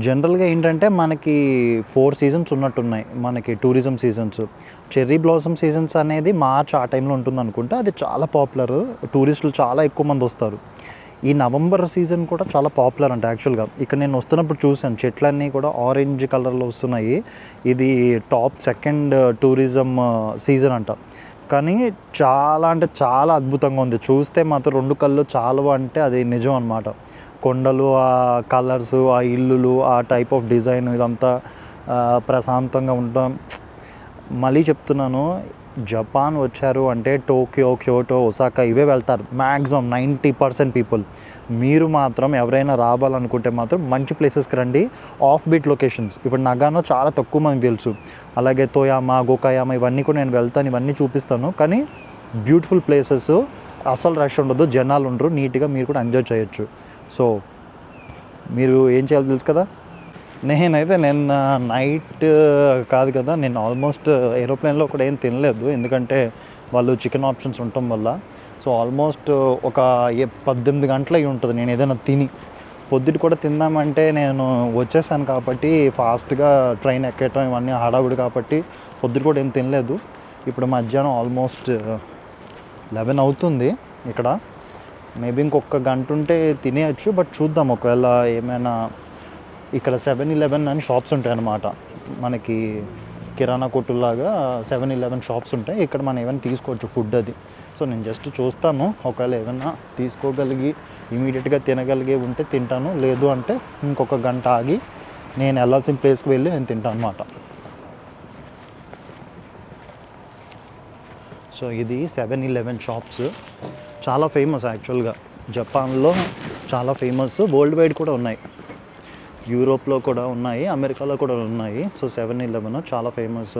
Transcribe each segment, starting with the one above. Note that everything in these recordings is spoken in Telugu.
జనరల్‌గా ఏంటంటే మనకి 4 సీజన్స్ ఉన్నట్టున్నాయి. మనకి tourism seasons. Cherry blossom seasons అనేది మార్చ్ ఆ టైంలో ఉంటుందనుకుంటా. అది చాలా పాపులర్. టూరిస్టులు చాలా ఎక్కువ మందొస్తారు. ఈ నవంబర్ సీజన్ కూడా చాలా పాపులర్ అంట యాక్చువల్‌గా. ఇక్కడ నేను వస్తున్నప్పుడు చూసాను చెట్లన్నీ కూడా ఆరెంజ్ కలర్‌లో వస్తున్నాయి. ఇది టాప్ సెకండ్ టూరిజం సీజన్ అంట. కానీ చాలా అంటే చాలా అద్భుతంగా ఉంది. చూస్తే మాత్రం 2 కళ్ళు చాలవు అంటే అది నిజం అనమాట. కొండలు, ఆ కలర్సు, ఆ ఇల్లులు, ఆ టైప్ ఆఫ్ డిజైన్ ఇదంతా ప్రశాంతంగా ఉంటాం. మళ్ళీ చెప్తున్నాను, జపాన్ వచ్చారు అంటే టోక్యో, క్యోటో, ఒసాకా ఇవే వెళ్తారు మ్యాక్సిమం 90% పీపుల్. మీరు మాత్రం ఎవరైనా రావాలనుకుంటే మాత్రం మంచి ప్లేసెస్కి రండి. ఆఫ్ బీట్ లొకేషన్స్ ఇప్పుడు నగానో చాలా తక్కువ మందికి తెలుసు. అలాగే తోయామా, గోకాయామా ఇవన్నీ కూడా నేను వెళ్తాను, ఇవన్నీ చూపిస్తాను. కానీ బ్యూటిఫుల్ ప్లేసెస్, అసలు రష్ ఉండదు, జనాలు ఉండరు, నీట్గా మీరు కూడా ఎంజాయ్ చేయొచ్చు. సో మీరు ఏం చేయాలో తెలుసు కదా. నేనైతే నిన్న నైట్ కాదు కదా, నేను ఆల్మోస్ట్ ఏరోప్లేన్లో కూడా ఏం తినలేదు, ఎందుకంటే వాళ్ళు చికెన్ ఆప్షన్స్ ఉండటం వల్ల. సో ఆల్మోస్ట్ ఒక 18 గంటలు అయి ఉంటుంది నేను ఏదైనా తిని. పొద్దుట కూడా తిందామంటే నేను వచ్చేసాను కాబట్టి ఫాస్ట్గా ట్రైన్ ఎక్కడం ఇవన్నీ హడావుడి కాబట్టి పొద్దుట కూడా ఏం తినలేదు. ఇప్పుడు మధ్యాహ్నం ఆల్మోస్ట్ 11 అవుతుంది ఇక్కడ. మేబీ ఇంకొక గంట ఉంటే తినేయచ్చు, బట్ చూద్దాం. ఒకవేళ ఏమైనా ఇక్కడ 7-Eleven అని షాప్స్ ఉంటాయి అన్నమాట. మనకి కిరాణా కొట్టులాగా 7-Eleven షాప్స్ ఉంటాయి. ఇక్కడ మనం ఏమైనా తీసుకోవచ్చు ఫుడ్ అది. సో నేను జస్ట్ చూస్తాను, ఒకవేళ ఏమైనా తీసుకోగలిగి ఇమీడియట్గా తినగలిగే ఉంటే తింటాను, లేదు అంటే ఇంకొక గంట ఆగి నేను వెళ్ళాల్సిన ప్లేస్కి వెళ్ళి నేను తింటాను అన్నమాట. సో ఇది 7-Eleven షాప్స్ చాలా ఫేమస్ యాక్చువల్గా. జపాన్లో చాలా ఫేమస్, వరల్డ్ వైడ్ కూడా ఉన్నాయి. యూరోప్లో కూడా ఉన్నాయి, అమెరికాలో కూడా ఉన్నాయి. సో 7-Eleven చాలా ఫేమస్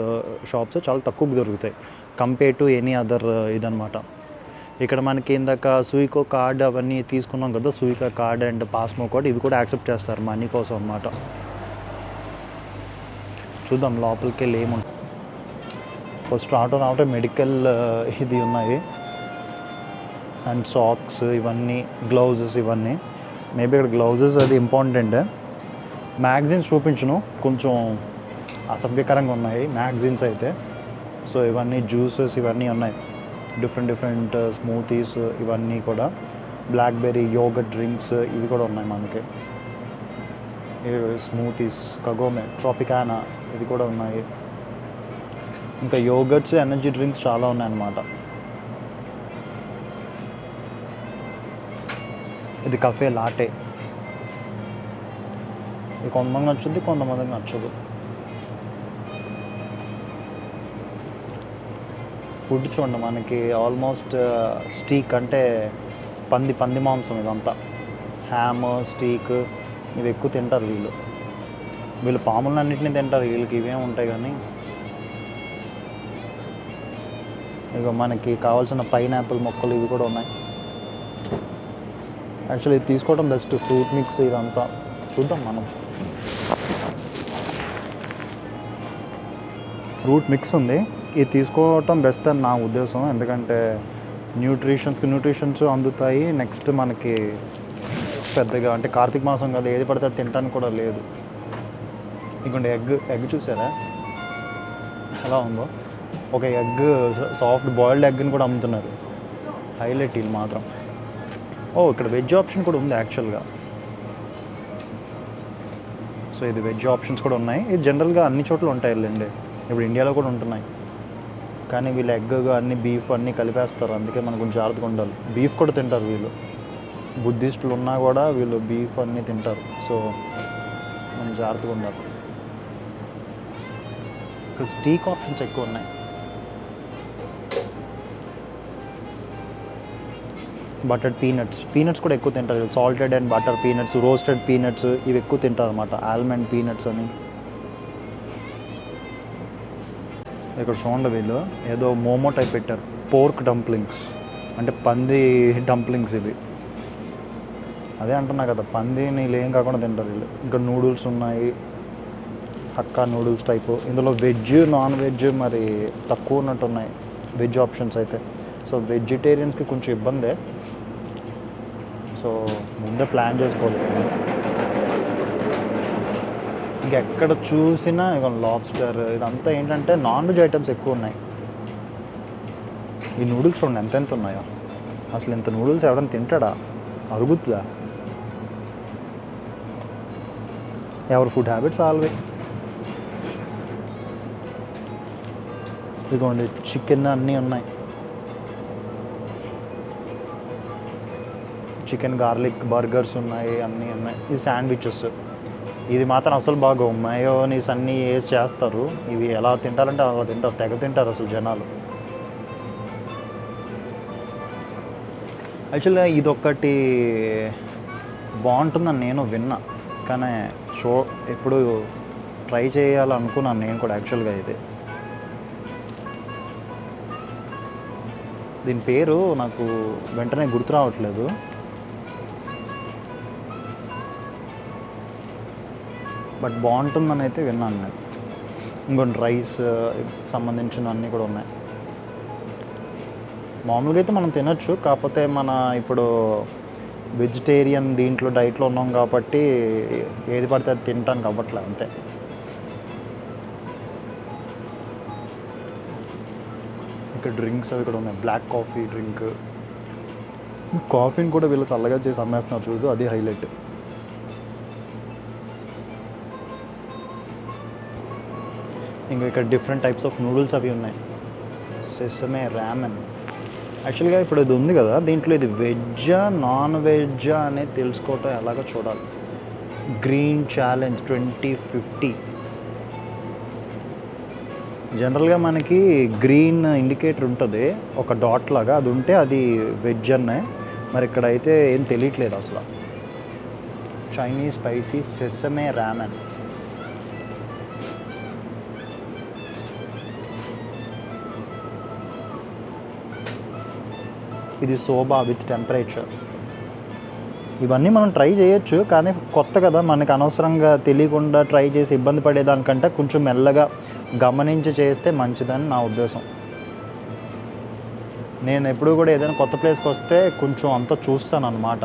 షాప్స్, చాలా తక్కువకు దొరుకుతాయి కంపేర్ టు ఎనీ అదర్ ఇదనమాట. ఇక్కడ మనకి ఇందాక సుయికో కార్డ్ అవన్నీ తీసుకున్నాం కదా, సుయికా కార్డ్ అండ్ పాస్మో కార్డ్ ఇవి కూడా యాక్సెప్ట్ చేస్తారు మనీ కోసం అన్నమాట. చూద్దాం లోపలికి వెళ్ళి ఏముంటుంది. ఫస్ట్ రావటం మెడికల్ ఇది ఉన్నాయి అండ్ సాక్స్ ఇవన్నీ, గ్లౌజెస్ ఇవన్నీ. మేబీ ఇక్కడ గ్లౌజెస్ అది ఇంపార్టెంట్. మ్యాగజైన్స్ చూపించును, కొంచెం అసభ్యకరంగా ఉన్నాయి మ్యాగజైన్స్ అయితే. సో ఇవన్నీ జ్యూసెస్ ఇవన్నీ ఉన్నాయి, డిఫరెంట్ స్మూతీస్ ఇవన్నీ కూడా. బ్లాక్బెర్రీ యోగర్ట్ డ్రింక్స్ ఇవి కూడా ఉన్నాయి మనకి. స్మూతీస్, కగోమే, ట్రాపికానా ఇది కూడా ఉన్నాయి. ఇంకా యోగర్ట్స్, ఎనర్జీ డ్రింక్స్ చాలా ఉన్నాయన్నమాట. ఇది కఫే లాటే. ఇది కొంతమంది నచ్చుద్ది, కొంతమందికి నచ్చదు. ఫుడ్ చూడండి, మనకి ఆల్మోస్ట్ స్టీక్ అంటే పంది మాంసం ఇదంతా. హ్యామ్, స్టీక్ ఇవి ఎక్కువ తింటారు వీళ్ళు పాములన్నింటినీ తింటారు, వీళ్ళకి ఇవేం ఉంటాయి. కానీ ఇక మనకి కావాల్సిన పైనాపిల్ మొక్కలు ఇవి కూడా ఉన్నాయి. యాక్చువల్లీ ఇది తీసుకోవడం బెస్ట్, ఫ్రూట్ మిక్స్ ఇదంతా. చూద్దాం మనం. ఫ్రూట్ మిక్స్ ఉంది, ఇది తీసుకోవటం బెస్ట్ అని నా ఉద్దేశం. ఎందుకంటే న్యూట్రిషన్స్ అందుతాయి. నెక్స్ట్ మనకి పెద్దగా అంటే కార్తీక మాసం కదా, ఏది పడితే అది తినడానికి కూడా లేదు. ఇంకొంటే ఎగ్ చూసారా ఎలా ఉందో. ఒక ఎగ్, సాఫ్ట్ బాయిల్డ్ ఎగ్ని కూడా అమ్ముతున్నారు. హైలైట్ వీళ్ళు మాత్రం. ఇక్కడ వెజ్ ఆప్షన్ కూడా ఉంది యాక్చువల్గా. సో ఇది వెజ్ ఆప్షన్స్ కూడా ఉన్నాయి. ఇది జనరల్గా అన్ని చోట్ల ఉంటాయి వెళ్ళండి, ఇప్పుడు ఇండియాలో కూడా ఉంటున్నాయి. కానీ వీళ్ళు ఎగ్ అన్ని బీఫ్ అన్నీ కలిపేస్తారు, అందుకే మనకు కొంచెం జాగ్రత్తగా ఉండాలి. బీఫ్ కూడా తింటారు వీళ్ళు, బుద్ధిస్టులు ఉన్నా కూడా వీళ్ళు బీఫ్ అన్నీ తింటారు. సో మనం జాగ్రత్తగా ఉండాలి. ఇక్కడ స్టీక్ ఆప్షన్స్ ఎక్కువ ఉన్నాయి. బటర్డ్ పీనట్స్ కూడా ఎక్కువ తింటారు. Salted and butter peanuts, roasted peanuts ఇవి ఎక్కువ తింటారు అనమాట. ఆల్మండ్ పీనట్స్ అని. ఇక్కడ చూడండి, వీళ్ళు ఏదో మోమో టైప్ పెట్టారు. పోర్క్ డంప్లింగ్స్ అంటే పంది డంప్లింగ్స్ ఇవి. అదే అంటున్నా కదా, పందిని ఏం కాకుండా తింటారు వీళ్ళు. ఇంకా నూడిల్స్ ఉన్నాయి, హక్కా నూడిల్స్ టైపు. ఇందులో వెజ్, నాన్ వెజ్ మరి తక్కువ ఉన్నట్టు ఉన్నాయి వెజ్ ఆప్షన్స్ అయితే. సో వెజిటేరియన్స్కి కొంచెం ఇబ్బందే, సో ముందే ప్లాన్ చేసుకోవాలి. ఇంకెక్కడ చూసినా ఇక లాబ్స్టర్ ఇదంతా ఏంటంటే నాన్ వెజ్ ఐటమ్స్ ఎక్కువ ఉన్నాయి. ఈ నూడిల్స్ చూడండి ఎంత ఉన్నాయో. అసలు ఇంత నూడిల్స్ ఎవరైనా తింటాడా? అరుగుతుందా? ఎవరి ఫుడ్ హ్యాబిట్స్ ఆల్వే. ఇదిగోండి చికెన్ అన్నీ ఉన్నాయి. చికెన్ గార్లిక్ బర్గర్స్ ఉన్నాయి, అన్నీ ఉన్నాయి. ఇది శాండ్విచెస్. ఇది మాత్రం అసలు బాగోవు. మయోనీస్ అన్నీ వేసి చేస్తారు. ఇవి ఎలా తింటారంటే అలా తింటారు, తెగ తింటారు అసలు జనాలు. యాక్చువల్గా ఇదొక్కటి బాగుంటుందని నేను విన్నా, కానీ ఎప్పుడు ట్రై చేయాలనుకున్నాను నేను కూడా యాక్చువల్గా. దీని పేరు నాకు వెంటనే గుర్తు రావట్లేదు. బట్ బాగుంటుందని అయితే విన్నాను నేను. ఇంకొన్ని రైస్ సంబంధించినవన్నీ కూడా ఉన్నాయి. మామూలుగా అయితే మనం తినొచ్చు, కాకపోతే మన ఇప్పుడు వెజిటేరియన్ దీంట్లో డైట్లో ఉన్నాం కాబట్టి ఏది పడితే అది తింటానికి అవ్వట్లే, అంతే. ఇక్కడ డ్రింక్స్ అవి కూడా ఉన్నాయి. Black coffee drink. కాఫీని కూడా వీళ్ళు చల్లగా చేసి అమ్మేస్తున్నారు చూడు, అది హైలైట్. ఇంకా ఇక్కడ డిఫరెంట్ టైప్స్ ఆఫ్ నూడిల్స్ అవి ఉన్నాయి. సెసమే రామెన్. యాక్చువల్గా ఇప్పుడు ఇది ఉంది కదా, దీంట్లో ఇది వెజ్జా నాన్ వెజ్జా అనేది తెలుసుకోవటం ఎలాగో చూడాలి. Green challenge 2050. జనరల్గా మనకి గ్రీన్ ఇండికేటర్ ఉంటుంది, ఒక డాట్ లాగా, అది ఉంటే అది వెజ్ అనే. మరి ఇక్కడైతే ఏం తెలియట్లేదు అసలు. Chinese spicy sesame ramen. ఇది సోబా విత్ టెంపరేచర్. ఇవన్నీ మనం ట్రై చేయొచ్చు, కానీ కొత్త కదా, మనకు అనవసరంగా తెలియకుండా ట్రై చేసి ఇబ్బంది పడేదానికంటే కొంచెం మెల్లగా గమనించి చేస్తే మంచిదని నా ఉద్దేశం. నేను ఎప్పుడు కూడా ఏదైనా కొత్త ప్లేస్కి వస్తే కొంచెం అంతా చూస్తాను అన్నమాట.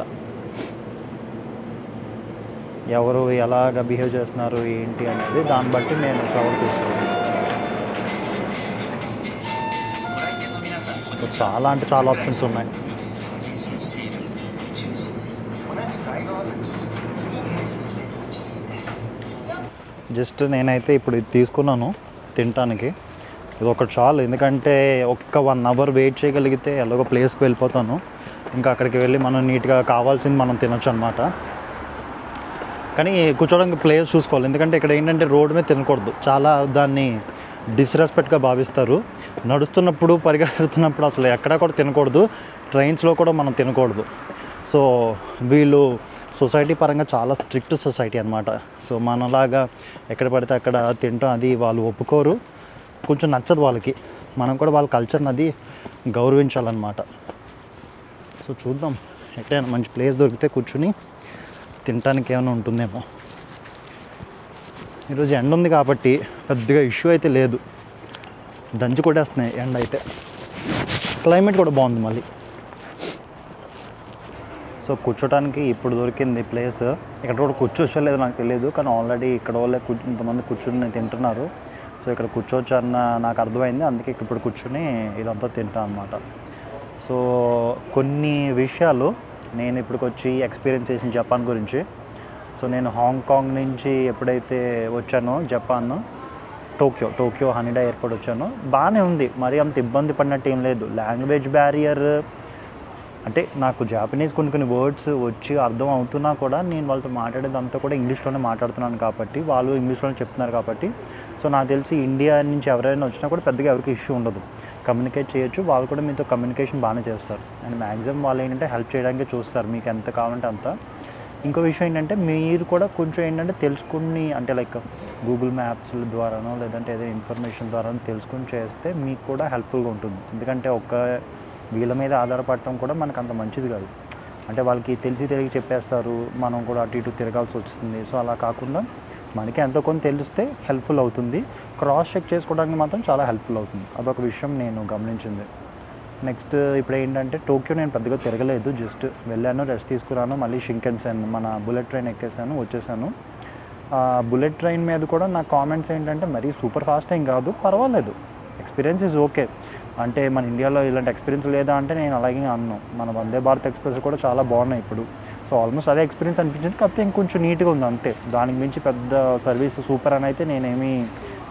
ఎవరు ఎలాగ బిహేవ్ చేస్తున్నారు ఏంటి అనేది, దాన్ని బట్టి నేను ప్రవర్తిస్తాను. చాలా అంటే చాలా ఆప్షన్స్ ఉన్నాయి. జస్ట్ నేనైతే ఇప్పుడు ఇది తీసుకున్నాను తినటానికి. ఇది ఒకటి చాలు, ఎందుకంటే ఒక్క 1 అవర్ వెయిట్ చేయగలిగితే ఎలాగో ప్లేస్కి వెళ్ళిపోతాను. ఇంకా అక్కడికి వెళ్ళి మనం నీట్గా కావాల్సింది మనం తినొచ్చు అనమాట. కానీ కూర్చోడానికి ప్లేస్ చూసుకోవాలి, ఎందుకంటే ఇక్కడ ఏంటంటే రోడ్డు మీద తినకూడదు. చాలా దాన్ని డిస్రెస్పెక్ట్గా భావిస్తారు. నడుస్తున్నప్పుడు పరిగెడుతున్నప్పుడు అసలు ఎక్కడా కూడా తినకూడదు. ట్రైన్స్లో కూడా మనం తినకూడదు. సో వీళ్ళు సొసైటీ పరంగా చాలా స్ట్రిక్ట్ సొసైటీ అనమాట. సో మనలాగా ఎక్కడ పడితే అక్కడ తినటం అది వాళ్ళు ఒప్పుకోరు, కొంచెం నచ్చదు వాళ్ళకి. మనం కూడా వాళ్ళ కల్చర్ని అది గౌరవించాలన్నమాట. సో చూద్దాం, ఎక్కడైనా మంచి ప్లేస్ దొరికితే కూర్చుని తినటానికి ఏమైనా ఉంటుందేమో. ఈరోజు ఎండ ఉంది కాబట్టి పెద్దగా ఇష్యూ అయితే లేదు. దంచి కొట్టేస్తున్నాయి ఎండ అయితే. క్లైమేట్ కూడా బాగుంది మళ్ళీ. సో కూర్చోటానికి ఇప్పుడు దొరికింది ప్లేస్. ఇక్కడ కూడా కూర్చోవచ్చో లేదో నాకు తెలియదు, కానీ ఆల్రెడీ ఇక్కడ వాళ్ళే ఇంతమంది కూర్చుని తింటున్నారు. సో ఇక్కడ కూర్చోవచ్చు అన్న నాకు అర్థమైంది, అందుకే ఇప్పుడు కూర్చుని ఇదంతా తింటాను అనమాట. సో కొన్ని విషయాలు నేను ఇప్పటికొచ్చి ఎక్స్పీరియన్స్ చేసిన జపాన్ గురించి. సో నేను హాంకాంగ్ నుంచి ఎప్పుడైతే వచ్చానో జపాన్, టోక్యో హనిడా ఎయిర్పోర్ట్ వచ్చానో బాగానే ఉంది, మరి అంత ఇబ్బంది పడినట్టు ఏం లేదు. లాంగ్వేజ్ బ్యారియర్ అంటే నాకు జాపనీస్ కొన్ని వర్డ్స్ వచ్చి అర్థం అవుతున్నా కూడా నేను వాళ్ళతో మాట్లాడేది అంతా కూడా ఇంగ్లీష్లోనే మాట్లాడుతున్నాను కాబట్టి, వాళ్ళు ఇంగ్లీష్లోనే చెప్తున్నారు కాబట్టి. సో నాకు తెలిసి ఇండియా నుంచి ఎవరైనా వచ్చినా కూడా పెద్దగా ఎవరికి ఇష్యూ ఉండదు, కమ్యూనికేట్ చేయొచ్చు. వాళ్ళు కూడా మీతో కమ్యూనికేషన్ బాగానే చేస్తారు. అండ్ మ్యాక్సిమం వాళ్ళు ఏంటంటే హెల్ప్ చేయడానికి చూస్తారు, మీకు ఎంత కావాలంటే అంత. ఇంకో విషయం ఏంటంటే మీరు కూడా కొంచెం ఏంటంటే తెలుసుకుని, అంటే లైక్ గూగుల్ మ్యాప్స్ ద్వారానో లేదంటే ఏదైనా ఇన్ఫర్మేషన్ ద్వారానో తెలుసుకుని చేస్తే మీకు కూడా హెల్ప్ఫుల్గా ఉంటుంది. ఎందుకంటే ఒక వీళ్ళ మీద ఆధారపడటం కూడా మనకు అంత మంచిది కాదు. అంటే వాళ్ళకి తెలిసి చెప్పేస్తారు, మనం కూడా అటు ఇటు తిరగాల్సి వస్తుంది. సో అలా కాకుండా మనకి ఎంతో కొంత తెలిస్తే హెల్ప్ఫుల్ అవుతుంది. క్రాస్ చెక్ చేసుకోవడానికి మాత్రం చాలా హెల్ప్ఫుల్ అవుతుంది. అదొక విషయం నేను గమనించింది. నెక్స్ట్ ఇప్పుడు ఏంటంటే టోక్యో నేను పెద్దగా తిరగలేదు, జస్ట్ వెళ్ళాను, రెస్ట్ తీసుకున్నాను, మళ్ళీ షింకెన్సెన్ మన బుల్లెట్ ట్రైన్ ఎక్కేసాను, వచ్చేసాను. బుల్లెట్ ట్రైన్ మీద కూడా నా కామెంట్స్ ఏంటంటే మరీ సూపర్ ఫాస్ట్ ఏం కాదు, పర్వాలేదు, ఎక్స్పీరియన్స్ ఈజ్ ఓకే. అంటే మన ఇండియాలో ఇలాంటి ఎక్స్పీరియన్స్ లేదా అంటే నేను అలాగే అన్నాను. మన వందే భారత్ ఎక్స్ప్రెస్ కూడా చాలా బాగున్నాయి ఇప్పుడు. సో ఆల్మోస్ట్ అదే ఎక్స్పీరియన్స్ అనిపించింది, కాకపోతే ఇంకొంచెం నీట్గా ఉంది అంతే. దానికి మించి పెద్ద సర్వీస్ సూపర్ అని అయితే నేనేమీ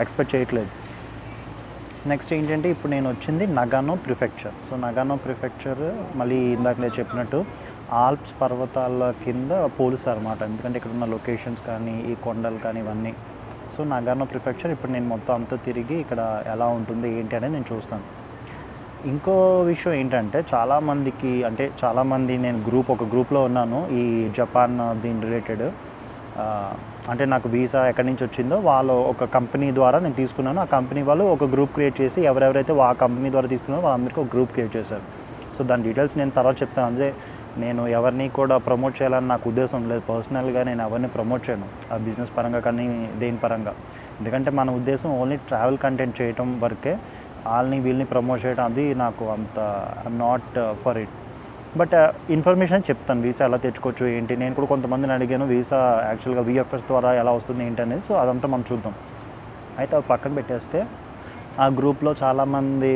ఎక్స్పెక్ట్ చేయట్లేదు. నెక్స్ట్ ఏంటంటే ఇప్పుడు నేను వచ్చింది నగానో ప్రిఫెక్చర్. సో నగానో ప్రిఫెక్చర్ మళ్ళీ ఇందాక నేను చెప్పినట్టు ఆల్ప్స్ పర్వతాల కింద పోలుస్తారన్నమాట. ఎందుకంటే ఇక్కడ ఉన్న లొకేషన్స్ కానీ ఈ కొండలు కానీ ఇవన్నీ. సో నగానో ప్రిఫెక్చర్ ఇప్పుడు నేను మొత్తం అంతా తిరిగి ఇక్కడ ఎలా ఉంటుంది ఏంటి అనేది నేను చూస్తాను. ఇంకో విషయం ఏంటంటే చాలామందికి, అంటే చాలామంది నేను ఒక గ్రూప్లో ఉన్నాను ఈ జపాన్ దీని రిలేటెడ్. అంటే నాకు వీసా ఎక్కడి నుంచి వచ్చిందో వాళ్ళు ఒక కంపెనీ ద్వారా నేను తీసుకున్నాను. ఆ కంపెనీ వాళ్ళు ఒక గ్రూప్ క్రియేట్ చేసి ఎవరెవరైతే ఆ కంపెనీ ద్వారా తీసుకున్నారో వాళ్ళందరికీ ఒక గ్రూప్ క్రియేట్ చేశారు. సో దాని డీటెయిల్స్ నేను తర్వాత చెప్తాను. అదే నేను ఎవరిని కూడా ప్రమోట్ చేయాలని నాకు ఉద్దేశం లేదు. పర్సనల్గా నేను ఎవరిని ప్రమోట్ చేయను, ఆ బిజినెస్ పరంగా కానీ దేని పరంగా. ఎందుకంటే మన ఉద్దేశం ఓన్లీ ట్రావెల్ కంటెంట్ చేయటం వరకే. వాళ్ళని వీళ్ళని ప్రమోట్ చేయడం అది నాకు అంత I'm not for it. But information చెప్తాను, వీసా ఎలా తెచ్చుకోవచ్చు ఏంటి. నేను కూడా కొంతమందిని అడిగాను వీసా యాక్చువల్గా VFS ద్వారా ఎలా వస్తుంది ఏంటి అనేది. సో అదంతా మనం చూద్దాం. అయితే అవి పక్కన పెట్టేస్తే ఆ గ్రూప్లో చాలామంది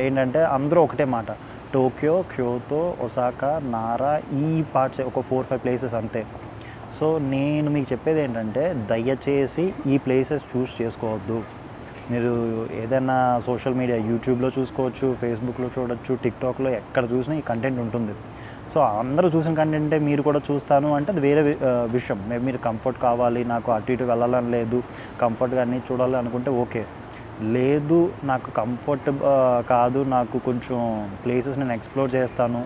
ఏంటంటే అందరూ ఒకటే మాట, టోక్యో, క్యోతో, ఒసాకా, నారా, ఈ పార్ట్స్ ఒక 4-5 ప్లేసెస్ అంతే. సో నేను మీకు చెప్పేది ఏంటంటే దయచేసి ఈ ప్లేసెస్ చూస్ చేసుకోవద్దు. మీరు ఏదైనా సోషల్ మీడియా యూట్యూబ్లో చూసుకోవచ్చు, ఫేస్బుక్లో చూడొచ్చు, టిక్టాక్లో ఎక్కడ చూసినా ఈ కంటెంట్ ఉంటుంది. సో అందరూ చూసిన కంటెంటే మీరు కూడా చూస్తాను అంటే అది వేరే విషయం. మేబీ మీరు కంఫర్ట్ కావాలి, నాకు అటు ఇటు వెళ్ళాలని లేదు, కంఫర్ట్గా అన్నీ చూడాలి అనుకుంటే ఓకే. లేదు నాకు కంఫర్ట్ కాదు, నాకు కొంచెం ప్లేసెస్ నేను ఎక్స్ప్లోర్ చేస్తాను,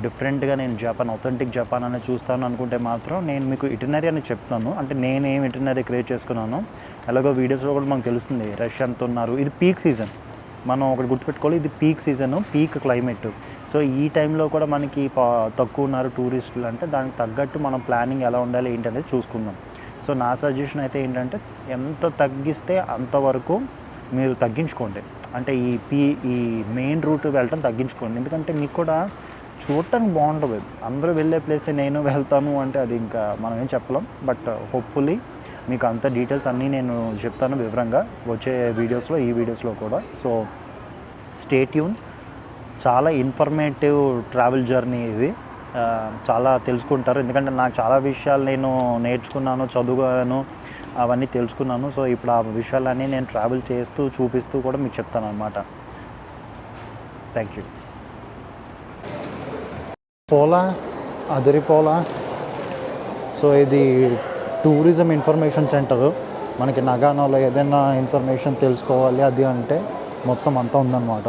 డిఫరెంట్గా నేను ఆథెంటిక్ జపాన్ అనేది చూస్తాను అనుకుంటే మాత్రం నేను మీకు ఇటినరీ అని చెప్తాను. అంటే నేనేం ఇటినరీ క్రియేట్ చేసుకున్నాను, ఎలాగో వీడియోస్లో కూడా మనకు తెలుస్తుంది రష్ ఎంత ఉన్నారు. ఇది పీక్ సీజన్, మనం ఒకటి గుర్తుపెట్టుకోవాలి, ఇది peak season, peak climate. So ఈ టైంలో కూడా మనకి తక్కువ ఉన్నారు టూరిస్టులు అంటే దానికి తగ్గట్టు మనం ప్లానింగ్ ఎలా ఉండాలి ఏంటి అనేది చూసుకుందాం. సో నా సజెషన్ అయితే ఏంటంటే ఎంత తగ్గిస్తే అంతవరకు మీరు తగ్గించుకోండి. అంటే ఈ మెయిన్ రూట్ వెళ్ళటం తగ్గించుకోండి. ఎందుకంటే మీకు కూడా చూడటానికి బాగుంటుంది. అందరూ వెళ్ళే ప్లేస్ నేను వెళ్తాను అంటే అది ఇంకా మనం ఏం చెప్పలేం. బట్ హోప్ఫుల్లీ మీకు అంత డీటెయిల్స్ అన్నీ నేను చెప్తాను వివరంగా వచ్చే వీడియోస్లో, ఈ వీడియోస్లో కూడా. So stay tune. చాలా ఇన్ఫర్మేటివ్ ట్రావెల్ జర్నీ ఇది, చాలా తెలుసుకుంటారు. ఎందుకంటే నాకు చాలా విషయాలు నేను నేర్చుకున్నాను, చదువుగాను, అవన్నీ తెలుసుకున్నాను. సో ఇప్పుడు ఆ విషయాలన్నీ నేను ట్రావెల్ చేస్తూ చూపిస్తూ కూడా మీకు చెప్తాను అన్నమాట. Thank you. పోలా అదిరిపోలా. సో ఇది టూరిజం ఇన్ఫర్మేషన్ సెంటరు. మనకి నగానోలో ఏదైనా ఇన్ఫర్మేషన్ తెలుసుకోవాలి అది అంటే మొత్తం అంతా ఉందన్నమాట.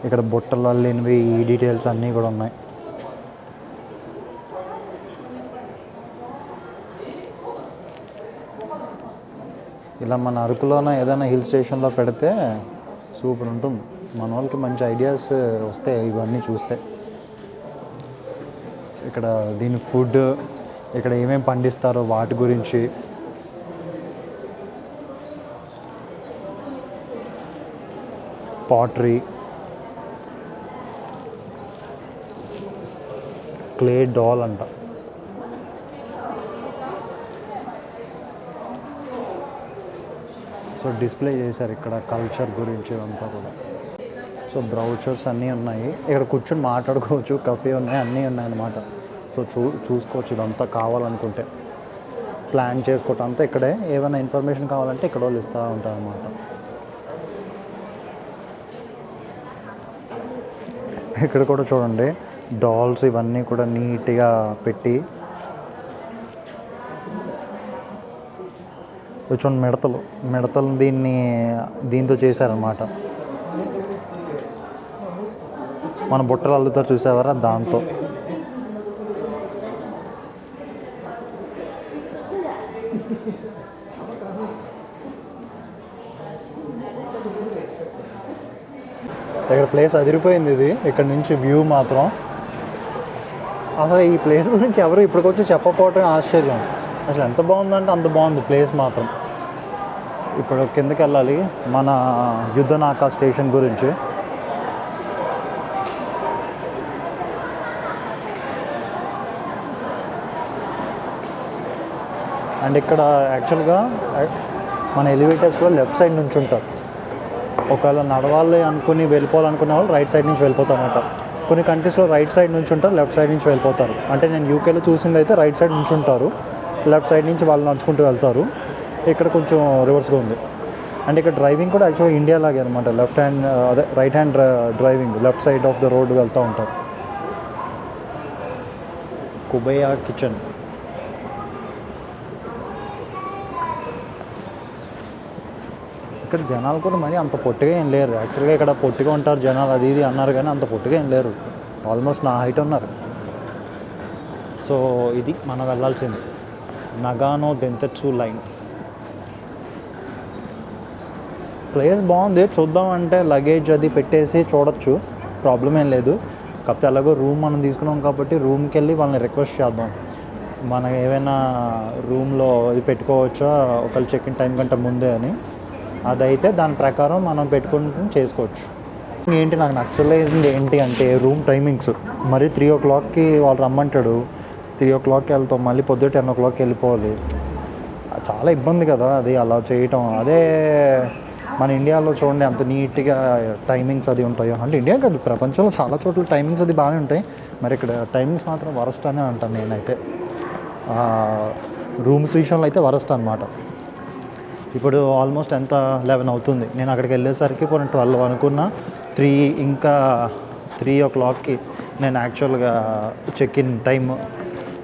ఇక్కడ బుట్టలు అల్లినవి ఈ డీటెయిల్స్ అన్నీ కూడా ఉన్నాయి. ఇలా మన అరకులోన ఏదైనా హిల్ స్టేషన్లో పెడితే సూపర్ ఉంటుంది. మన వాళ్ళకి మంచి ఐడియాస్ వస్తాయి ఇవన్నీ చూస్తే. ఇక్కడ దీని ఫుడ్, ఇక్కడ ఏమేమి పండిస్తారో వాటి గురించి, పాటరీ, క్లే డాల్ అంట. సో డిస్ప్లే చేశారు ఇక్కడ కల్చర్ గురించి అంతా కూడా. సో బ్రౌచర్స్ అన్నీ ఉన్నాయి, ఇక్కడ కూర్చొని మాట్లాడుకోవచ్చు, కఫే ఉన్నాయి, అన్నీ ఉన్నాయన్నమాట. సో చూసుకోవచ్చు ఇదంతా కావాలనుకుంటే, ప్లాన్ చేసుకోవటం అంతా ఇక్కడే. ఏమైనా ఇన్ఫర్మేషన్ కావాలంటే ఇక్కడ వాళ్ళు ఇస్తూ ఉంటారు అన్నమాట. ఇక్కడ కూడా చూడండి డాల్స్ ఇవన్నీ కూడా నీట్గా పెట్టి, కొంచెం మిడతలు దీంతో చేశారన్నమాట. మన బుట్టలు అల్లుతారు చూసావారా, దాంతో. ఇక్కడ ప్లేస్ అదిరిపోయింది. ఇది ఇక్కడ నుంచి వ్యూ మాత్రం అసలు ఈ ప్లేస్ గురించి ఎవరు ఇప్పటికొచ్చి చెప్పకపోవటం ఆశ్చర్యం. అసలు ఎంత బాగుందంటే అంత బాగుంది ప్లేస్ మాత్రం. ఇప్పుడు కిందకి వెళ్ళాలి మన యుద్ధనాకా స్టేషన్ గురించి. అండ్ ఇక్కడ యాక్చువల్గా మన ఎలివేటర్స్లో లెఫ్ట్ సైడ్ నుంచి ఉంటారు. ఒకవేళ నడవాలి అనుకుని వెళ్ళిపోవాలనుకునే వాళ్ళు రైట్ సైడ్ నుంచి వెళ్ళిపోతారన్నమాట. కొన్ని కంట్రీస్లో రైట్ సైడ్ నుంచి ఉంటారు, లెఫ్ట్ సైడ్ నుంచి వెళ్ళిపోతారు. అంటే నేను యూకేలో చూసింది అయితే రైట్ సైడ్ నుంచి ఉంటారు, లెఫ్ట్ సైడ్ నుంచి వాళ్ళు నడుచుకుంటూ వెళ్తారు. ఇక్కడ కొంచెం రివర్స్గా ఉంది. అంటే ఇక్కడ డ్రైవింగ్ కూడా యాక్చువల్గా ఇండియా లాగే అనమాట. లెఫ్ట్ హ్యాండ్ అదే right hand driving, left side of the road వెళ్తూ ఉంటారు. కుబేయా కిచెన్. ఇక్కడ జనాలు కూడా మరి అంత పొట్టిగా ఏం లేరు. యాక్చువల్గా ఇక్కడ పొట్టిగా ఉంటారు జనాలు అది ఇది అన్నారు, కానీ అంత పొట్టిగా ఏం లేరు. ఆల్మోస్ట్ నా హైట్ ఉన్నారు. సో ఇది మనం వెళ్ళాల్సింది నగానో దెంతెట్సు లైన్. ప్లేస్ బాగుంది, చూద్దామంటే లగేజ్ అది పెట్టేసి చూడొచ్చు, ప్రాబ్లం ఏం లేదు. కాకపోతే అలాగో రూమ్ మనం తీసుకున్నాం కాబట్టి రూమ్కి వెళ్ళి వాళ్ళని రిక్వెస్ట్ చేద్దాం, మనం ఏమైనా రూమ్లో ఇది పెట్టుకోవచ్చా ఒకవేళ చెక్ ఇన్ టైం కంటే ముందే అని. అదైతే దాని ప్రకారం మనం పెట్టుకుంటూ చేసుకోవచ్చు. ఏంటి నాకు నచ్చలేదు ఏంటి అంటే రూమ్ టైమింగ్స్. మరి 3 o'clockకి వాళ్ళు రమ్మంటాడు, 3 o'clockకి వెళ్తాం, మళ్ళీ పొద్దున్న 10 o'clockకి వెళ్ళిపోవాలి. చాలా ఇబ్బంది కదా అది అలా చేయటం. అదే మన ఇండియాలో చూడండి అంత నీట్గా టైమింగ్స్ అది ఉంటాయో. అంటే ఇండియా కాదు, ప్రపంచంలో చాలా చోట్ల టైమింగ్స్ అది బాగానే ఉంటాయి. మరి ఇక్కడ టైమింగ్స్ మాత్రం వరస్ట్ అనే అంటాను నేనైతే. రూమ్స్ విషయంలో అయితే వరస్ట్ అనమాట. ఇప్పుడు ఆల్మోస్ట్ ఎంత 11 అవుతుంది, నేను అక్కడికి వెళ్ళేసరికి కొన్ని 12 అనుకున్నా. 3 o'clockకి నేను యాక్చువల్గా చెక్ ఇన్ టైమ్.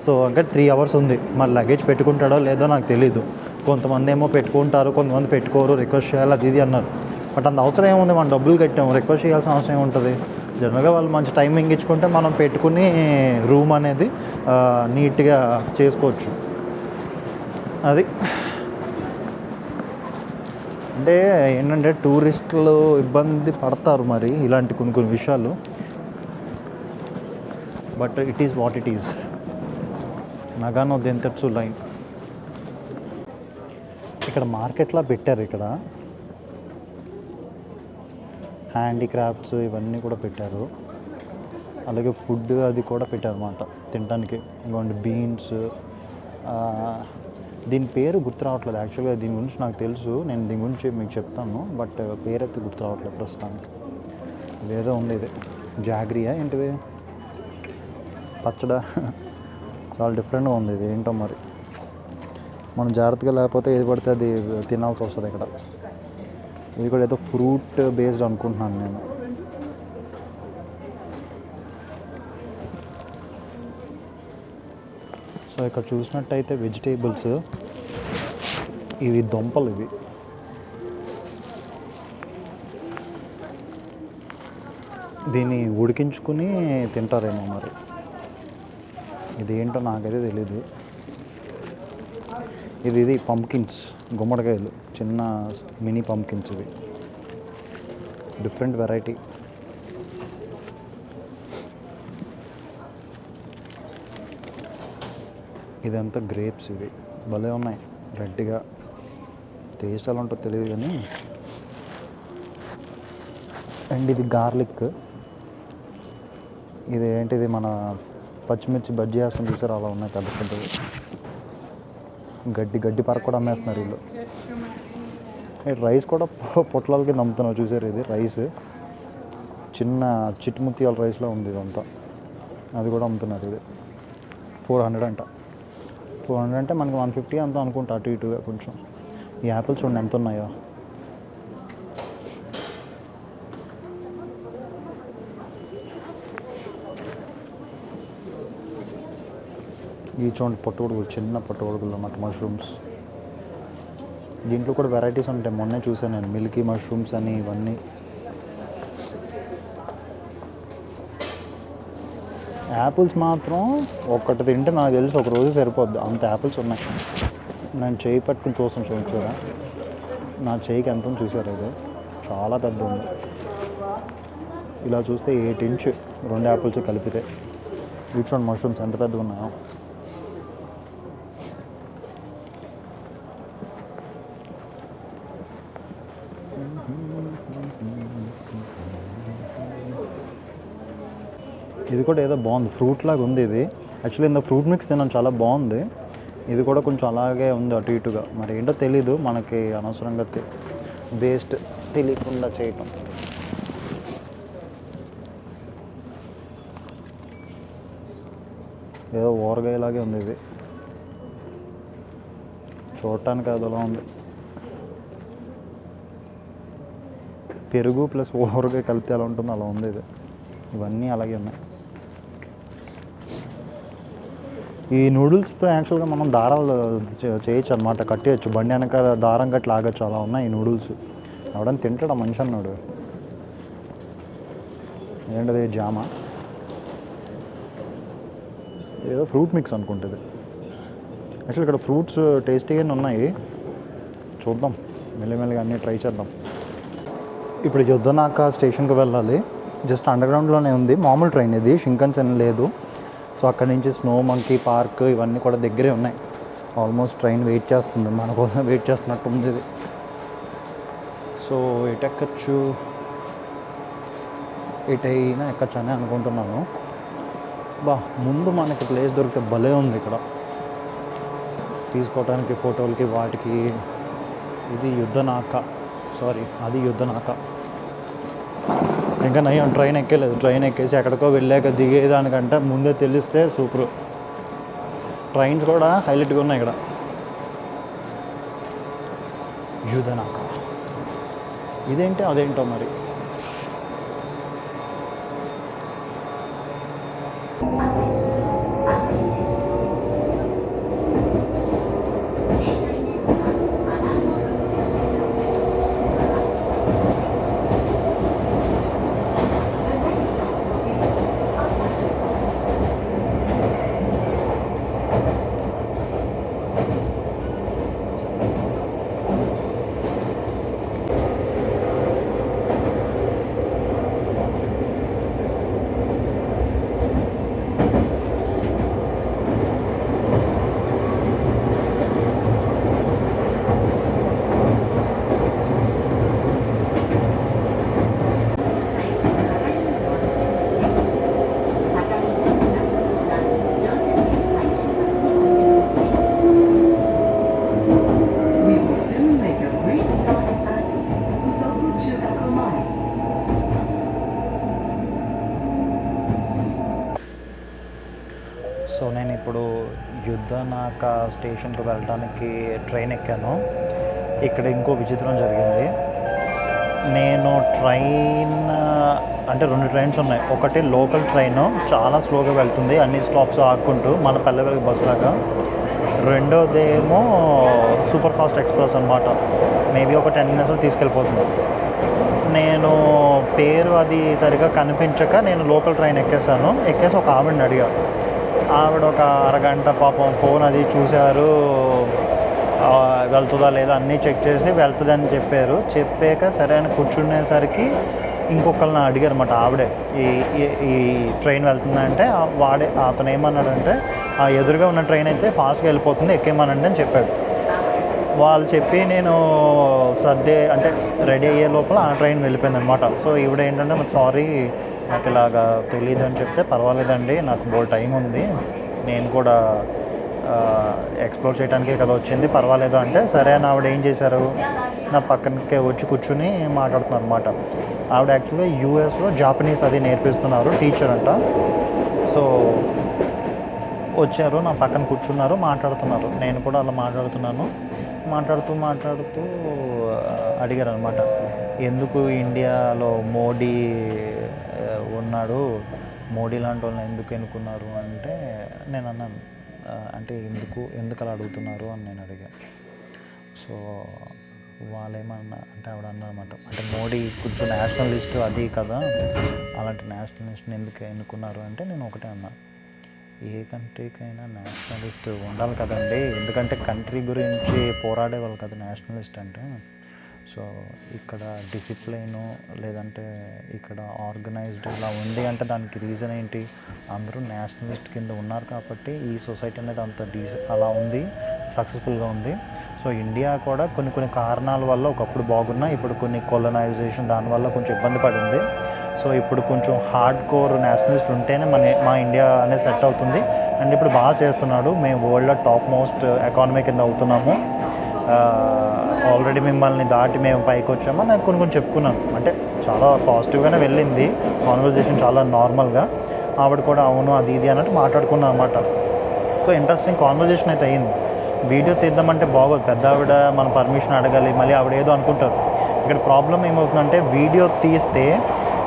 సో ఇంకా 3 hours ఉంది. మరి లగేజ్ పెట్టుకుంటాడో లేదో నాకు తెలీదు. కొంతమంది ఏమో పెట్టుకుంటారు, కొంతమంది పెట్టుకోరు, రిక్వెస్ట్ చేయాలి అది ఇది అన్నారు. బట్ అంత అవసరం ఏముంది, మనం డబ్బులు కట్టాము, రిక్వెస్ట్ చేయాల్సిన అవసరం ఏముంటుంది. జనరల్గా వాళ్ళు మంచి టైమింగ్ ఇచ్చుకుంటే మనం పెట్టుకుని రూమ్ అనేది నీట్గా చేసుకోవచ్చు. అది అంటే ఏంటంటే టూరిస్టులు ఇబ్బంది పడతారు మరి ఇలాంటి కొన్ని విషయాలు. But it is what it is. Nagano Dentetsu line. ఇక్కడ మార్కెట్లా పెట్టారు, ఇక్కడ హ్యాండీక్రాఫ్ట్స్ ఇవన్నీ కూడా పెట్టారు. అలాగే ఫుడ్ అది కూడా పెట్టారు అన్నమాట తినడానికి. ఇంకోండి బీన్స్, దీని పేరు గుర్తు రావట్లేదు యాక్చువల్గా. దీని గురించి నాకు తెలుసు, నేను దీని గురించి మీకు చెప్తాను, బట్ పేరైతే గుర్తు రావట్లేదు ప్రస్తుతానికి. ఇదేదో ఉంది, ఇది జాగ్రియా ఏంటిది, పచ్చడా, చాలా డిఫరెంట్గా ఉంది. ఇది ఏంటో మరి, మనం జాగ్రత్తగా లేకపోతే ఏది పడితే అది తినాల్సి వస్తుంది ఇక్కడ. ఇది కూడా ఏదో ఫ్రూట్ బేస్డ్ అనుకుంటున్నాను నేను. సో ఇక్కడ చూసినట్టయితే వెజిటేబుల్స్, ఇవి దుంపలు, ఇవి దీన్ని ఉడికించుకుని తింటారేమో మరి. ఇదేంటో నాకైతే తెలీదు. ఇది పంప్కిన్స్, గుమ్మడికాయలు, చిన్న మినీ పంప్కిన్స్. ఇవి డిఫరెంట్ వెరైటీ. ఇదంతా గ్రేప్స్, ఇవి భలే ఉన్నాయి రెడ్గా. టేస్ట్ ఎలా ఉంటుందో తెలియదు కానీ. అండ్ ఇది గార్లిక్, ఇది ఏంటిది మన పచ్చిమిర్చి బజ్జీ వేస్తాం చూసారు, అలా ఉన్నాయి పెద్ద పెద్దవి. గడ్డి పరకు కూడా అమ్మేస్తున్నారు వీళ్ళు. రైస్ కూడా పొట్లాల కింద అమ్ముతున్నారు చూసారు. ఇది రైస్ చిన్న చిట్టుముత్యాల రైస్లో ఉంది ఇదంతా, అది కూడా అమ్ముతున్నారు. ఇది 400 అంట. 400 అంటే మనకి 150 అంతా అనుకుంటా, అటు ఇటుగా కొంచెం. ఈ యాపిల్స్ చూడండి ఎంత ఉన్నాయో. ఈ చూడండి పొట్టుగొడుగులు, చిన్న పొట్టుగొడుగులు అన్నమాట, మష్రూమ్స్. దీంట్లో కూడా వెరైటీస్ ఉంటాయి. మొన్నే చూసాను నేను, మిల్కీ మష్రూమ్స్ అని, ఇవన్నీ. యాపిల్స్ మాత్రం ఒక్కటి తింటే నాకు తెలిసి ఒక రోజు సరిపోద్ది, అంత యాపిల్స్ ఉన్నాయి. నేను చేయి పట్టుకుని చూస్తాను, చూసారా నా చేయికి ఎంత ఉంది చూసారు. ఇది చాలా పెద్ద ఉంది. ఇలా చూస్తే 8 inch 2 యాపిల్స్ కలిపితే. ఇవి చూడండి మష్రూమ్స్ ఎంత పెద్దగా ఉన్నాయో. ఇది కూడా ఏదో బాగుంది, ఫ్రూట్ లాగా ఉంది ఇది. యాక్చువల్లీ ఇంత ఫ్రూట్ మిక్స్ తిన్నాను, చాలా బాగుంది. ఇది కూడా కొంచెం అలాగే ఉంది అటు ఇటుగా, మరి ఏంటో తెలీదు, మనకి అనవసరంగా వేస్ట్ తెలియకుండా చేయటం. ఏదో ఊరగాయలాగే ఉంది ఇది, చూడటానికి అదలా ఉంది. పెరుగు ప్లస్ ఊరగాయ కలిపితే ఎలా ఉంటుందో అలా ఉంది ఇది. ఇవన్నీ అలాగే ఉన్నాయి. ఈ నూడిల్స్తో యాక్చువల్గా మనం దారాలు చేయొచ్చు అనమాట, కట్టేయచ్చు, బండి వెనక దారం కట్టి లాగచ్చు, అలా ఉన్నాయి ఈ నూడిల్స్. ఎవడని తింటాడు మనిషి అన్నాడు. ఏంటది, జామా, ఏదో ఫ్రూట్ మిక్స్ అనుకుంటుంది. యాక్చువల్ ఇక్కడ ఫ్రూట్స్ టేస్టీగానే ఉన్నాయి, చూద్దాం మెల్లిమెల్లిగా అన్నీ ట్రై చేద్దాం. ఇప్పుడు యుద్ధనాక స్టేషన్కి వెళ్ళాలి, జస్ట్ అండర్గ్రౌండ్లోనే ఉంది, మామూలు ట్రైన్ ఇది, షింకన్సెన్ లేదు. సో అక్కడి నుంచి స్నో మంకీ పార్క్ ఇవన్నీ కూడా దగ్గరే ఉన్నాయి. ఆల్మోస్ట్ ట్రైన్ వెయిట్ చేస్తుంది, మన కోసం వెయిట్ చేస్తున్నట్టు ఉంది ఇది. సో ఎటు ఎక్కచ్చు, ఎటైనా ఎక్కచ్చు అని అనుకుంటున్నాను. ముందు మనకి ప్లేస్ దొరికితే భలే ఉంది ఇక్కడ తీసుకోవడానికి, ఫోటోలకి వాటికి. ఇది యుద్ధనాక, సారీ అది యుద్ధనాక. ఇంకా నయ్యం ట్రైన్ ఎక్కలేదు, ట్రైన్ ఎక్కేసి ఎక్కడికో వెళ్ళాక దిగేదానికంటే ముందే తెలిస్తే సూపర్. ట్రైన్స్ కూడా హైలైట్గా ఉన్నాయి ఇక్కడ. యుద్ధనాక ఇదేంటి అదేంటో మరి. సో నేను ఇప్పుడు యుద్ధనాక స్టేషన్కి వెళ్ళడానికి ట్రైన్ ఎక్కాను. ఇక్కడ ఇంకో విచిత్రం జరిగింది. నేను ట్రైన్ అంటే 2 ట్రైన్స్ ఉన్నాయి. ఒకటి లోకల్ ట్రైన్ చాలా స్లోగా వెళ్తుంది, అన్ని స్టాప్స్ ఆక్కుంటూ, మన పల్లె బస్సు లాగా. రెండోదేమో సూపర్ ఫాస్ట్ ఎక్స్ప్రెస్ అనమాట, మేబీ ఒక 10 మినిట్స్లో తీసుకెళ్ళిపోతుంది. నేను పేరు అది సరిగా కనిపించక నేను లోకల్ ట్రైన్ ఎక్కేసి ఒక ఆవిడని అడిగా. ఆవిడ ఒక అరగంట పాపం ఫోన్ అది చూశారు, వెళ్తుందా లేదా అన్నీ చెక్ చేసి వెళ్తుందని చెప్పాక సరే అని కూర్చునేసరికి ఇంకొకరిని అడిగారు అన్నమాట. ఆవిడే ఈ ట్రైన్ వెళ్తుందంటే అతను ఏమన్నాడంటే, ఆ ఎదురుగా ఉన్న ట్రైన్ అయితే ఫాస్ట్గా వెళ్ళిపోతుంది, ఎక్కేమనండి అని చెప్పాడు. వాళ్ళు చెప్పి నేను అంటే రెడీ అయ్యే లోపల ఆ ట్రైన్ వెళ్ళిపోయింది అనమాట. సో ఈవిడ ఏంటంటే, మరి సారీ నాకు ఇలాగా తెలియదు అని చెప్తే, పర్వాలేదండి నాకు బోల్ టైం ఉంది, నేను కూడా ఎక్స్ప్లోర్ చేయడానికే కదా వచ్చింది, పర్వాలేదు అంటే సరే అని ఆవిడ ఏం చేశారు, నా పక్కనకే వచ్చి కూర్చుని మాట్లాడుతున్నారు అనమాట. ఆవిడ యాక్చువల్గా యూఎస్లో జాపనీస్ అది నేర్పిస్తున్నారు, టీచర్ అంట. సో వచ్చారు, నా పక్కన కూర్చున్నారు, మాట్లాడుతున్నారు. నేను కూడా అలా మాట్లాడుతూ అడిగారు అనమాట, ఎందుకు ఇండియాలో మోడీ ఉన్నాడు, మోడీ లాంటి వాళ్ళని ఎందుకు ఎన్నుకున్నారు అంటే, నేను అన్నాను అంటే ఎందుకు అలా అడుగుతున్నారు అని నేను అడిగాను. సో వాళ్ళేమన్నా అంటే ఆవిడ అన్నమాట, అంటే మోడీ కొంచెం నేషనలిస్ట్ అది కదా, అలాంటి నేషనలిస్ట్ని ఎందుకు ఎన్నుకున్నారు అంటే, నేను ఒకటే అన్నా, ఏ కంట్రీకైనా నేషనలిస్ట్ ఉండాలి కదండి, ఎందుకంటే కంట్రీ గురించి పోరాడేవాళ్ళు కదా నేషనలిస్ట్ అంటే. సో ఇక్కడ డిసిప్లైను లేదంటే ఇక్కడ ఆర్గనైజ్డ్ ఇలా ఉంది అంటే దానికి రీజన్ ఏంటి, అందరూ నేషనలిస్ట్ కింద ఉన్నారు కాబట్టి ఈ సొసైటీ అనేది అంత అలా ఉంది, సక్సెస్ఫుల్గా ఉంది. సో ఇండియా కూడా కొన్ని కారణాల వల్ల ఒకప్పుడు బాగున్నా ఇప్పుడు కొన్ని కొలనైజేషన్ దానివల్ల కొంచెం ఇబ్బంది పడింది. సో ఇప్పుడు కొంచెం హార్డ్ కోర్ నేషనలిస్ట్ ఉంటేనే మా ఇండియా అనేది సెట్ అవుతుంది. అండ్ ఇప్పుడు బాగా చేస్తున్నాడు. మేము వరల్డ్లో టాప్ మోస్ట్ ఎకానమీ కింద అవుతున్నాము, ఆల్రెడీ మిమ్మల్ని దాటి మేము పైకి వచ్చామని నాకు కొన్ని చెప్పుకున్నాను. అంటే చాలా పాజిటివ్గానే వెళ్ళింది కాన్వర్జేషన్, చాలా నార్మల్గా. ఆవిడ కూడా అవును అది ఇది అన్నట్టు మాట్లాడుకున్నాం అనమాట. సో ఇంట్రెస్టింగ్ కాన్వర్జేషన్ అయితే అయింది. వీడియో తీద్దామంటే బాగోదు, పెద్ద ఆవిడ మనం పర్మిషన్ అడగాలి, మళ్ళీ ఆవిడ ఏదో అనుకుంటారు. ఇక్కడ ప్రాబ్లం ఏమవుతుందంటే వీడియో తీస్తే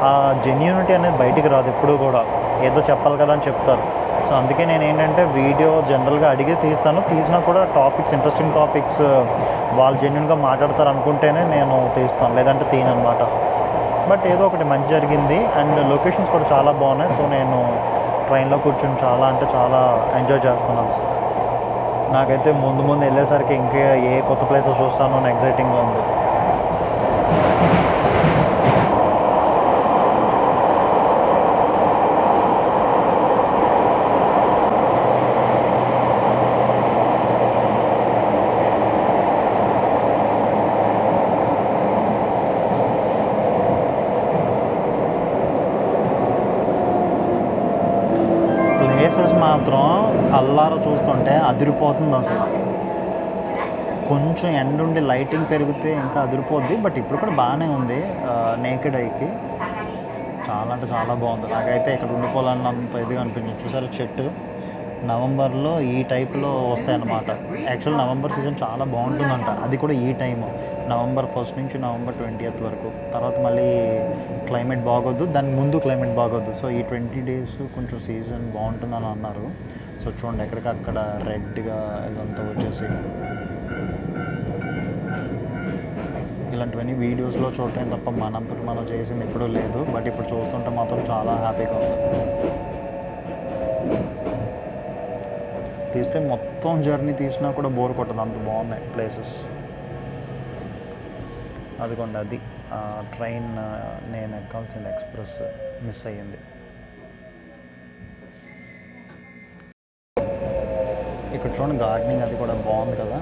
ఆ జెన్యూనిటీ అనేది బయటికి రాదు, ఎప్పుడూ కూడా ఏదో చెప్పాలి కదా అని చెప్తారు. సో అందుకే నేను ఏంటంటే వీడియో జనరల్గా అడిగి తీస్తాను. తీసినా కూడా టాపిక్స్, ఇంట్రెస్టింగ్ టాపిక్స్ వాళ్ళు జెన్యున్గా మాట్లాడతారు అనుకుంటేనే నేను తీస్తాను, లేదంటే తీయనమాట. బట్ ఏదో ఒకటి మంచి జరిగింది. అండ్ లొకేషన్స్ కూడా చాలా బాగున్నాయి. సో నేను ట్రైన్లో కూర్చొని చాలా ఎంజాయ్ చేస్తున్నాను. నాకైతే ముందు వెళ్ళేసరికి ఇంకా ఏ కొత్త ప్లేసెస్ చూస్తానో అని ఎగ్జైటింగ్గా ఉంది. ప్లేసెస్ మాత్రం కల్లారా చూస్తుంటే అదిరిపోతుంది అసలు. కొంచెం ఎండుండి లైటింగ్ పెరిగితే ఇంకా అదిరిపోద్ది. బట్ ఇప్పుడు కూడా బాగానే ఉంది నేకెడ్ ఐకి. చాలా బాగుంది. నాకైతే ఇక్కడ ఉండిపోవాలన్నంత ఇదిగా అనిపించింది. చూసారు చెట్టు నవంబర్లో ఈ టైప్లో వస్తాయన్నమాట. యాక్చువల్ నవంబర్ సీజన్ చాలా బాగుంటుందంట, అది కూడా ఈ టైము నవంబర్ 1 నుంచి నవంబర్ 20 వరకు. తర్వాత మళ్ళీ క్లైమేట్ బాగోద్దు, దానికి ముందు క్లైమేట్ బాగోద్దు. సో ఈ 20 days కొంచెం సీజన్ బాగుంటుందని అన్నారు. సో చూడండి ఎక్కడికక్కడ రెడ్గా ఇదంతా వచ్చేసి. ఇలాంటివన్నీ వీడియోస్లో చూడటం తప్ప మనంతకు మనం చేసింది ఎప్పుడూ లేదు. బట్ ఇప్పుడు చూస్తుంటే మాత్రం చాలా హ్యాపీగా ఉంది. తీస్తే మొత్తం జర్నీ తీసినా కూడా బోర్ కొట్టదు, అంత బాగున్నాయి ప్లేసెస్. అదిగోండి అది ట్రైన్ నేను ఎక్కాల్సింది ఎక్స్ప్రెస్ మిస్ అయ్యింది. ఇక్కడ చూడండి గార్డెనింగ్ అది కూడా బాగుంది కదా.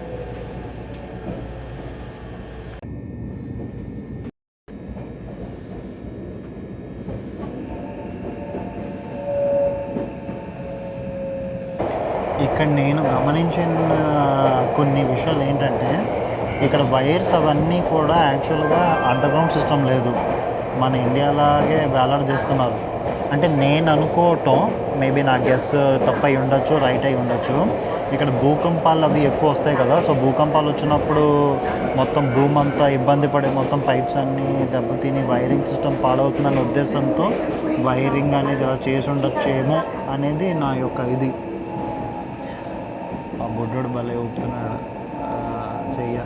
ఇక్కడ నేను గమనించిన కొన్ని విషయాలు ఏంటంటే, ఇక్కడ వైర్స్ అవన్నీ కూడా యాక్చువల్గా అండర్గ్రౌండ్ సిస్టమ్ లేదు, మన ఇండియాలాగే వేలాడదీస్తున్నారు. అంటే నేను అనుకోవటం, మేబీ నా గెస్ తప్పు అయి ఉండొచ్చు, రైట్ అయి ఉండొచ్చు. ఇక్కడ భూకంపాలు అవి ఎక్కువ వస్తాయి కదా. సో భూకంపాలు వచ్చినప్పుడు మొత్తం భూమి అంతా ఇబ్బంది పడి మొత్తం పైప్స్ అన్నీ దెబ్బతిని వైరింగ్ సిస్టమ్ పాడవుతుందనే ఉద్దేశంతో వైరింగ్ అనేది ఇలా చేసి ఉండొచ్చేమో అనేది నా యొక్క ఇది. ఆ బొడ్డోడు భలే ఊపుతున్నాడు చెయ్య.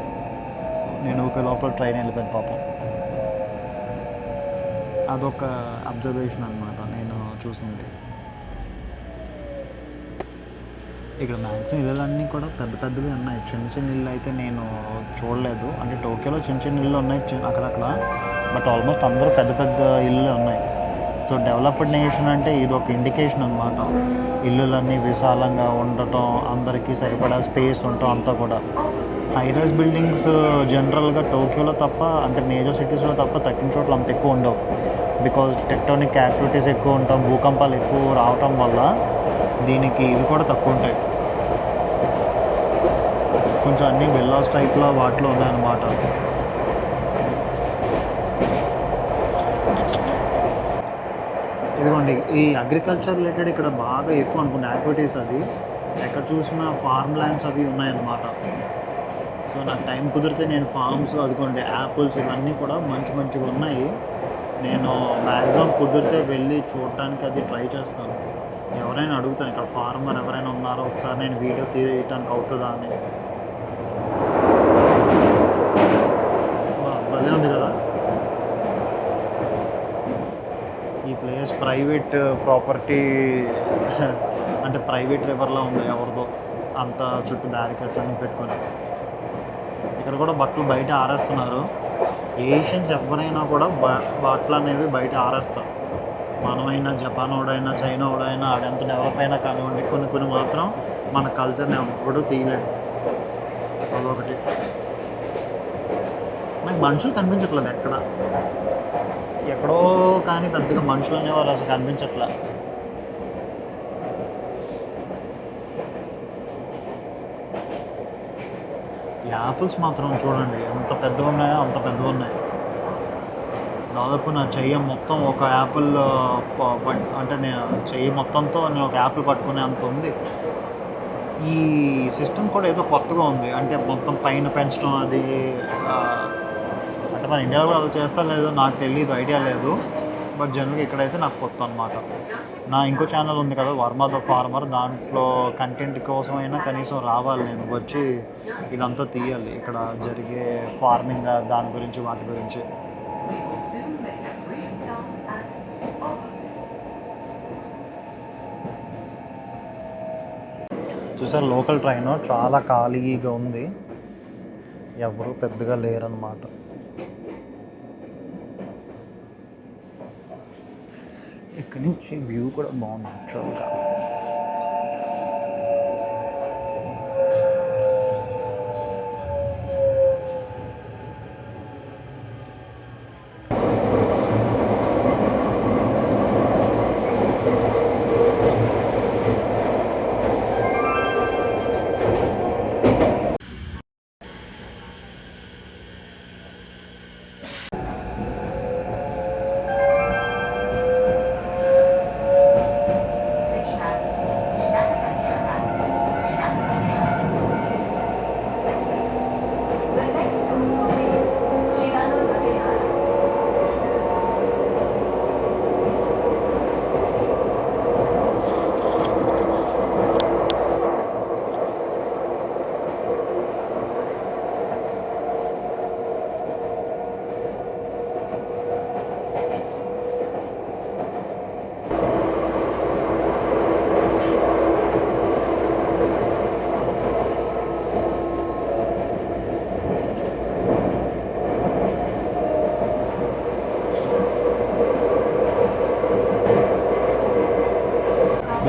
నేను ఊపే లోపల ట్రైన్ వెళ్ళిపోయింది పాపం. అదొక అబ్జర్వేషన్ అనమాట నేను చూసింది. ఇక్కడ మ్యాక్సిమం ఇళ్ళన్నీ కూడా పెద్దవి ఉన్నాయి. చిన్న ఇళ్ళు అయితే నేను చూడలేదు. అంటే టోక్యోలో చిన్న ఇళ్ళు ఉన్నాయి అక్కడక్కడ, బట్ ఆల్మోస్ట్ అందరూ పెద్ద ఇళ్ళు ఉన్నాయి. సో డెవలప్డ్ నేషన్ అంటే ఇది ఒక ఇండికేషన్ అనమాట. ఇల్లులన్నీ విశాలంగా ఉండటం, అందరికీ సరిపడా స్పేస్ ఉండటం అంతా కూడా. హైరైజ్ బిల్డింగ్స్ జనరల్గా టోక్యోలో తప్ప, అంటే మేజర్ సిటీస్లో తప్ప తక్కిన చోట్ల అంత ఎక్కువ ఉండవు. బికాజ్ టెక్టోనిక్ యాక్టివిటీస్ ఎక్కువ ఉంటాం, భూకంపాలు ఎక్కువ రావటం వల్ల దీనికి ఇవి కూడా తక్కువ ఉంటాయి. కొంచెం అన్నీ విల్లాస్ టైప్లో వాటిలో ఉన్నాయన్నమాట. ఇదిగోండి ఈ అగ్రికల్చర్ రిలేటెడ్ ఇక్కడ బాగా ఎక్కువ అనుకుంటే యాక్టివిటీస్. అది ఎక్కడ చూసినా ఫార్మ్ ల్యాండ్స్ అవి ఉన్నాయన్నమాట. సో నాకు టైం కుదిరితే నేను ఫార్మ్స్, అదిగోండి యాపిల్స్ ఇవన్నీ కూడా మంచిగా ఉన్నాయి. నేను మ్యాక్సిమం కుదిరితే వెళ్ళి చూడటానికి అది ట్రై చేస్తాను. ఎవరైనా అడుగుతాను ఇక్కడ ఫార్మర్ ఎవరైనా ఉన్నారో ఒకసారి నేను వీడియో తీయటానికి అవుతుందా అని. భలే ఉంది కదా ఈ ప్లేస్. ప్రైవేట్ ప్రాపర్టీ అంటే ప్రైవేట్ రివర్లో ఉంది ఎవరిదో, అంత చుట్టూ బ్యారికేడ్స్ అన్నీ పెట్టుకొని. ఇక్కడ కూడా బట్టలు బయట ఆరేస్తున్నారు. ఏషియన్స్ ఎవరైనా కూడా బట్టలు అనేవి బయట ఆరేస్తారు. మనమైనా, జపాన్ వాడైనా, చైనా వాడైనా, ఆడెంత డెవలప్ అయినా కానివ్వండి, కొన్ని మాత్రం మన కల్చర్ని ఎప్పుడూ తీయలేడు. అదొకటి. నాకు మనుషులు కనిపించట్లేదు ఎక్కడ. ఎక్కడో కానీ పెద్దగా మనుషులు అనేవారు అసలు కనిపించట్లా. ఈ యాపిల్స్ మాత్రం చూడండి ఎంత పెద్దగా ఉన్నాయో అంత పెద్దగా ఉన్నాయి. దాదాపు నా చెయ్యి మొత్తం ఒక యాపిల్ అంటే నేను చెయ్యి మొత్తంతో నేను ఒక యాపిల్ పట్టుకునే అంత ఉంది. ఈ సిస్టమ్ కూడా ఏదో కొత్తగా ఉంది, అంటే మొత్తం పైన పెంచడం అది అంటే మన ఇండియాలో కూడా అలా చేస్తా లేదో నాకు తెలియదు, ఐడియా లేదు. బట్ జనరల్గా ఇక్కడైతే నాకు కొత్త అనమాట. నా ఇంకో ఛానల్ ఉంది కదా, వర్మ ద ఫార్మర్, దాంట్లో కంటెంట్ కోసమైనా కనీసం రావాలి, నేను వచ్చి ఇదంతా తీయాలి, ఇక్కడ జరిగే ఫార్మింగ్ దాని గురించి వాటి గురించి. చూసారు లోకల్ ట్రైన్ చాలా ఖాళీగా ఉంది, ఎవరు పెద్దగా లేరనమాట. ఇక్కడి నుంచి వ్యూ కూడా బాగుంది యాక్చువల్గా.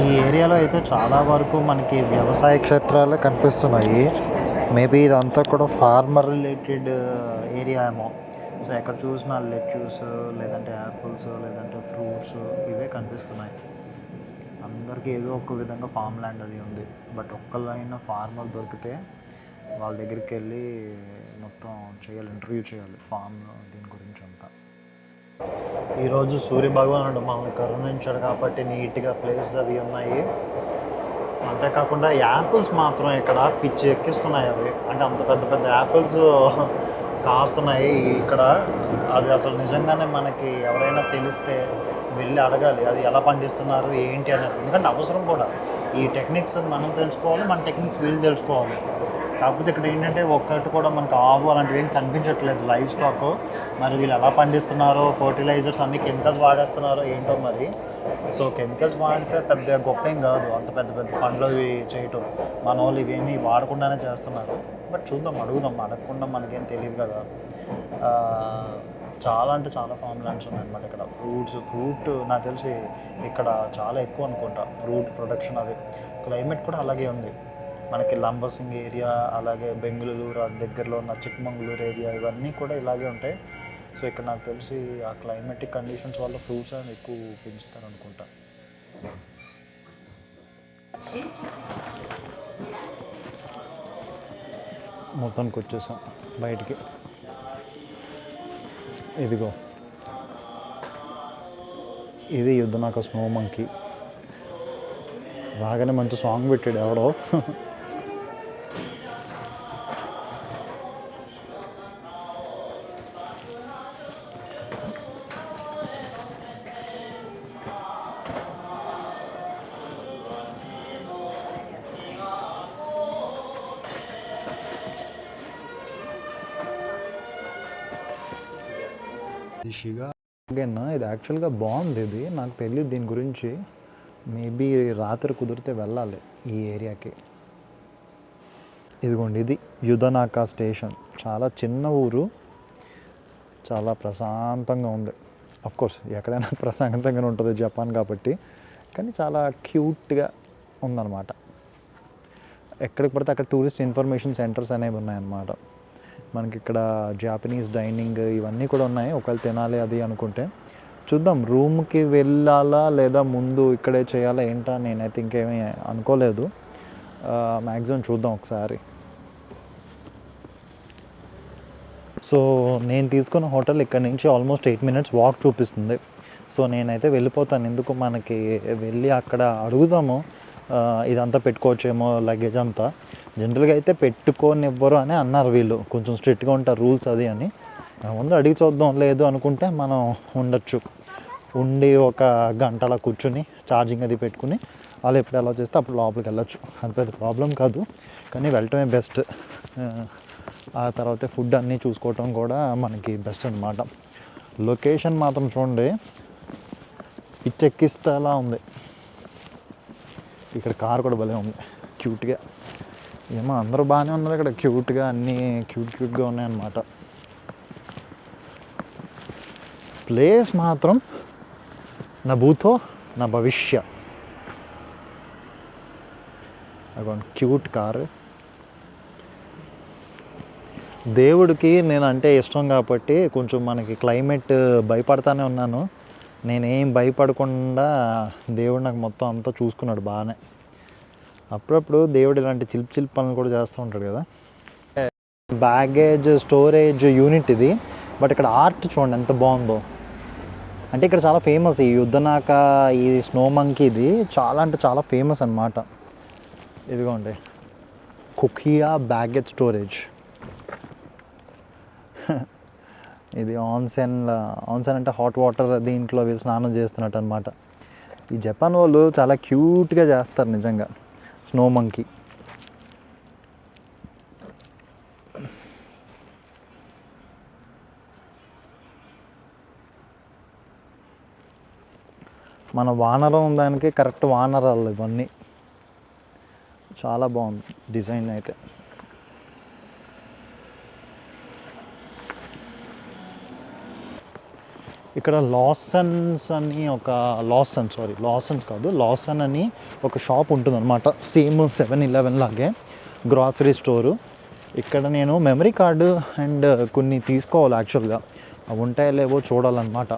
ఈ ఏరియాలో అయితే చాలా వరకు మనకి వ్యవసాయ క్షేత్రాలే కనిపిస్తున్నాయి. మేబీ ఇదంతా కూడా ఫార్మర్ రిలేటెడ్ ఏరియా ఏమో. సో ఎక్కడ చూసినా లెట్యూస్, లేదంటే యాపిల్స్, లేదంటే ఫ్రూట్స్ ఇవే కనిపిస్తున్నాయి. అందరికీ ఏదో ఒక విధంగా ఫామ్ ల్యాండ్ అది ఉంది. బట్ ఒక్కళ్ళైనా ఫార్మర్ దొరికితే వాళ్ళ దగ్గరికి వెళ్ళి మొత్తం చేయాలి, ఇంటర్వ్యూ చేయాలి ఫామ్ దీని గురించి అంతా. ఈరోజు సూర్య భగవానుడు మనల్ని కరుణించాడు కాబట్టి నీట్గా ప్లేసెస్ అవి ఉన్నాయి. అంతేకాకుండా యాపిల్స్ మాత్రం ఇక్కడ పిచ్చి ఎక్కిస్తున్నాయి అవి, అంటే అంత పెద్ద పెద్ద యాపిల్స్ కాస్తున్నాయి ఇక్కడ. అది అసలు నిజంగానే మనకి ఎవరైనా తెలిస్తే వెళ్ళి అడగాలి, అది ఎలా పండిస్తున్నారు ఏంటి అనేది. ఎందుకంటే అవసరం కూడా, ఈ టెక్నిక్స్ మనం తెలుసుకోవాలి, మన టెక్నిక్స్ వీళ్ళు తెలుసుకోవాలి. కాకపోతే ఇక్కడ ఏంటంటే ఒక్కటి కూడా మనకు ఆవు అలాంటివి ఏం కనిపించట్లేదు, లైవ్ స్టాక్. మరి వీళ్ళు ఎలా పండిస్తున్నారో, ఫర్టిలైజర్స్ అన్ని కెమికల్స్ వాడేస్తున్నారో ఏంటో మరి. సో కెమికల్స్ వాడితే పెద్ద గొప్ప ఏం కాదు అంత పెద్ద పెద్ద పండ్లు ఇవి చేయటం. మన వాళ్ళు ఇవేమీ వాడకుండానే చేస్తున్నారు. బట్ చూద్దాం, అడుగుదాం, అడగకుండా మనకేం తెలియదు కదా. చాలా అంటే చాలా ఫామ్ ల్యాండ్స్ ఉన్నాయన్నమాట ఇక్కడ. ఫ్రూట్ నాకు తెలిసి ఇక్కడ చాలా ఎక్కువ అనుకుంటా ఫ్రూట్ ప్రొడక్షన్. అది క్లైమేట్ కూడా అలాగే ఉంది మనకి. లంబసింగ్ ఏరియా, అలాగే బెంగళూరు దగ్గరలో ఉన్న చిక్మంగళూరు ఏరియా, ఇవన్నీ కూడా ఇలాగే ఉంటాయి. సో ఇక్కడ నాకు తెలిసి ఆ క్లైమేటిక్ కండిషన్స్ వల్ల ఫ్రూట్స్ అని ఎక్కువ పెంచుతారు అనుకుంటా. మొత్తానికి వచ్చేసాం బయటికి. ఇదిగో ఇది యుద్ధనాక స్నో మంకీ. రాగానే మంచి సాంగ్ పెట్టాడు ఎవడో. ఇది యాక్చువల్గా బాగుంది, ఇది నాకు తెలియదు దీని గురించి. మేబీ రాత్రి కుదిరితే వెళ్ళాలి ఈ ఏరియాకి. ఇదిగోండి ఇది యుధనాకా స్టేషన్. చాలా చిన్న ఊరు, చాలా ప్రశాంతంగా ఉంది. అఫ్కోర్స్ ఎక్కడైనా ప్రశాంతంగానే ఉంటుంది జపాన్ కాబట్టి, కానీ చాలా క్యూట్గా ఉందన్నమాట. ఎక్కడికి పడితే అక్కడ టూరిస్ట్ ఇన్ఫర్మేషన్ సెంటర్స్ అనేవి ఉన్నాయన్నమాట. మనకి ఇక్కడ జాపనీస్ డైనింగ్ ఇవన్నీ కూడా ఉన్నాయి ఒకవేళ తినాలి అది అనుకుంటే. చూద్దాం రూమ్కి వెళ్ళాలా లేదా ముందు ఇక్కడే చేయాలా ఏంటా నేనైతే ఇంకేమీ అనుకోలేదు. మ్యాక్సిమం చూద్దాం ఒకసారి. సో నేను తీసుకున్న హోటల్ ఇక్కడ నుంచి ఆల్మోస్ట్ 8 minutes వాక్ చూపిస్తుంది. సో నేనైతే వెళ్ళిపోతాను. ఎందుకు మనకి వెళ్ళి అక్కడ అడుగుదాము ఇదంతా పెట్టుకోవచ్చేమో లగేజ్ అంతా. జనరల్గా అయితే పెట్టుకోనివ్వరు అని అన్నారు వీళ్ళు, కొంచెం స్ట్రిక్ట్గా ఉంటారు రూల్స్ అది అని. ముందు అడిగి చూద్దాం, లేదు అనుకుంటే మనం ఉండొచ్చు. ఉండి ఒక గంట అలా కూర్చుని ఛార్జింగ్ అది పెట్టుకుని వాళ్ళు ఎప్పుడు అలా చేస్తే అప్పుడు లోపలికి వెళ్ళొచ్చు. అది పెద్ద ప్రాబ్లం కాదు, కానీ వెళ్ళటమే బెస్ట్. ఆ తర్వాత ఫుడ్ అన్నీ చూసుకోవటం కూడా మనకి బెస్ట్ అనమాట. లొకేషన్ మాత్రం చూడండి పిచ్చెక్కిస్తేలా ఉంది. ఇక్కడ కార్ కూడా భలే ఉంది క్యూట్గా. ఏమో అందరూ బాగానే ఉన్నారు ఇక్కడ, క్యూట్గా అన్నీ క్యూట్గా ఉన్నాయన్నమాట. ప్లేస్ మాత్రం నా భూతో నా భవిష్య. అగోండి క్యూట్ కారు. దేవుడికి నేను అంటే ఇష్టం కాబట్టి కొంచెం మనకి క్లైమేట్ భయపడతానే ఉన్నాను. నేనేం భయపడకుండా దేవుడు నాకు మొత్తం అంతా చూసుకున్నాడు బాగానే. అప్పుడప్పుడు దేవుడు ఇలాంటి చిలిపి పనులు కూడా చేస్తూ ఉంటాడు కదా. బ్యాగేజ్ స్టోరేజ్ యూనిట్ ఇది. బట్ ఇక్కడ ఆర్ట్ చూడండి ఎంత బాగుందో. అంటే ఇక్కడ చాలా ఫేమస్ ఈ యుద్ధనాక, ఈ స్నో మంకీ ఇది చాలా అంటే చాలా ఫేమస్ అనమాట. ఇదిగోండి కుకియా బ్యాగేజ్ స్టోరేజ్. ఇది ఆన్సెన్ అంటే హాట్ వాటర్, దీంట్లో వీళ్ళు స్నానం చేస్తున్నట్టు అనమాట. ఈ జపాన్ వాళ్ళు చాలా క్యూట్గా చేస్తారు నిజంగా స్నో మంకీ. మన వానరం దానికి కరెక్ట్ వానరాలు ఇవన్నీ. చాలా బాగుంది డిజైన్ అయితే. ఇక్కడ లాసన్స్ అని ఒక లాసన్ అని ఒక షాప్ ఉంటుందన్నమాట. సేమ్ 7-Eleven లాగే గ్రాసరీ స్టోరు. ఇక్కడ నేను మెమరీ కార్డు అండ్ కొన్ని తీసుకోవాలి యాక్చువల్గా. అవి ఉంటాయో లేవో చూడాలన్నమాట.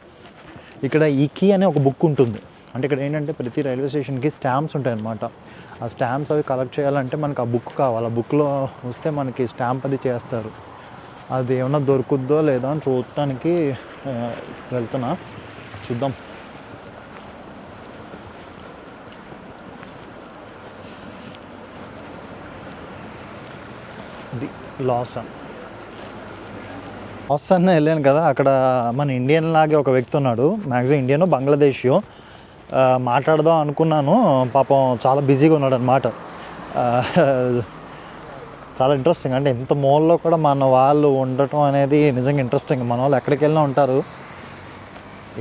ఇక్కడ ఈకీ అనే ఒక బుక్ ఉంటుంది. అంటే ఇక్కడ ఏంటంటే ప్రతి రైల్వే స్టేషన్కి స్టాంప్స్ ఉంటాయన్నమాట. ఆ స్టాంప్స్ అవి కలెక్ట్ చేయాలంటే మనకు ఆ బుక్ కావాలి. ఆ బుక్లో వస్తే మనకి స్టాంప్ అది చేస్తారు. అది ఏమన్నా దొరుకుద్దో లేదా అని చూడటానికి వెళ్తున్నా, చూద్దాం. ఇది లాసన్ వెళ్ళాను కదా, అక్కడ మన ఇండియన్ లాగే ఒక వ్యక్తి ఉన్నాడు. మ్యాక్సిమం ఇండియనో బంగ్లాదేశియో. మాట్లాడదాం అనుకున్నాను, పాపం చాలా బిజీగా ఉన్నాడు అనమాట. చాలా ఇంట్రెస్టింగ్. అంటే ఇంత మూలలో కూడా మన వాళ్ళు ఉండటం అనేది నిజంగా ఇంట్రెస్టింగ్. మన వాళ్ళు ఎక్కడికి వెళ్ళినా ఉంటారు,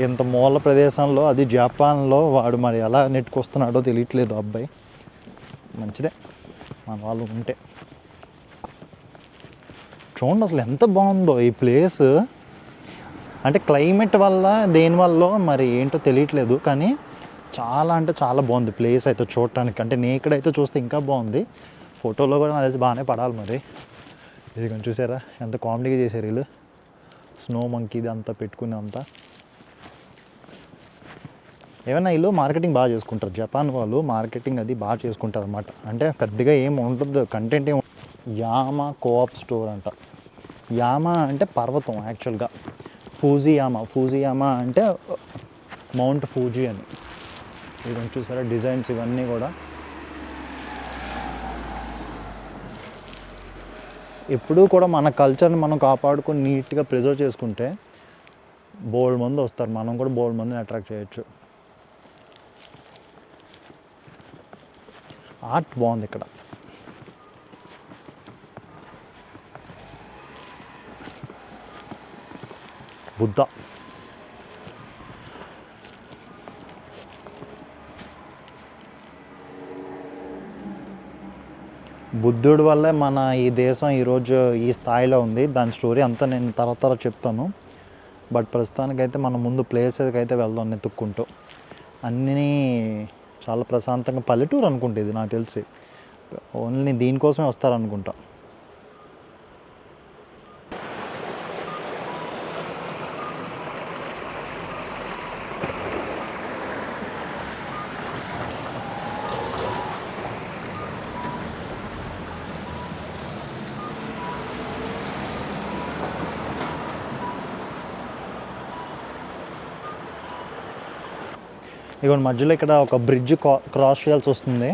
ఇంత మూల ప్రదేశంలో, అది జపాన్లో. వాడు మరి ఎలా నెట్టుకొస్తున్నాడో తెలియట్లేదు అబ్బాయి. మంచిదే మన వాళ్ళు ఉంటే. చూడండి అసలు ఎంత బాగుందో ఈ ప్లేస్. అంటే క్లైమేట్ వల్ల దేనివల్ల మరి ఏంటో తెలియట్లేదు, కానీ చాలా అంటే చాలా బాగుంది ప్లేస్ అయితే చూడటానికి. అంటే నేకడైతే చూస్తే ఇంకా బాగుంది, ఫోటోలో కూడా నాకు తెలిసి బాగానే పడాలి మరి. ఇది కొంచెం చూసారా ఎంత కామెడీగా చేశారు వీళ్ళు. స్నో మంకీ ఇది అంతా పెట్టుకుని అంతా. ఏమైనా వీళ్ళు మార్కెటింగ్ బాగా చేసుకుంటారు, జపాన్ వాళ్ళు మార్కెటింగ్ అది బాగా చేసుకుంటారు అనమాట. అంటే పెద్దగా ఏం ఉంటుంది కంటెంట్ ఏం. యామా కోఆప్ స్టోర్ అంట. యామా అంటే పర్వతం యాక్చువల్గా. ఫూజియామా అంటే మౌంట్ ఫూజీ అని. ఇది కొంచెం చూసారా డిజైన్స్ ఇవన్నీ కూడా. ఎప్పుడూ కూడా మన కల్చర్ని మనం కాపాడుకొని నీట్గా ప్రిజర్వ్ చేసుకుంటే బోల్డ్ మంది వస్తారు, మనం కూడా బోల్డ్ మందిని అట్రాక్ట్ చేయొచ్చు. ఆర్ట్ బాగుంది ఇక్కడ. బుద్ధ బుద్ధుడి వల్లే మన ఈ దేశం ఈరోజు ఈ స్థాయిలో ఉంది. దాని స్టోరీ అంతా నేను తర్వాత చెప్తాను. బట్ ప్రస్తుతానికైతే మనం ముందు ప్లేసెస్కి అయితే వెళ్దాం వెతుక్కుంటూ. అన్నీ చాలా ప్రశాంతంగా, పల్లెటూరు అనుకుంటే ఇది నాకు తెలిసి. ఓన్లీ దీనికోసమే వస్తారనుకుంటా. ఇదిగోండి మధ్యలో ఇక్కడ ఒక బ్రిడ్జ్ క్రాస్ చేయాల్సి వస్తుంది.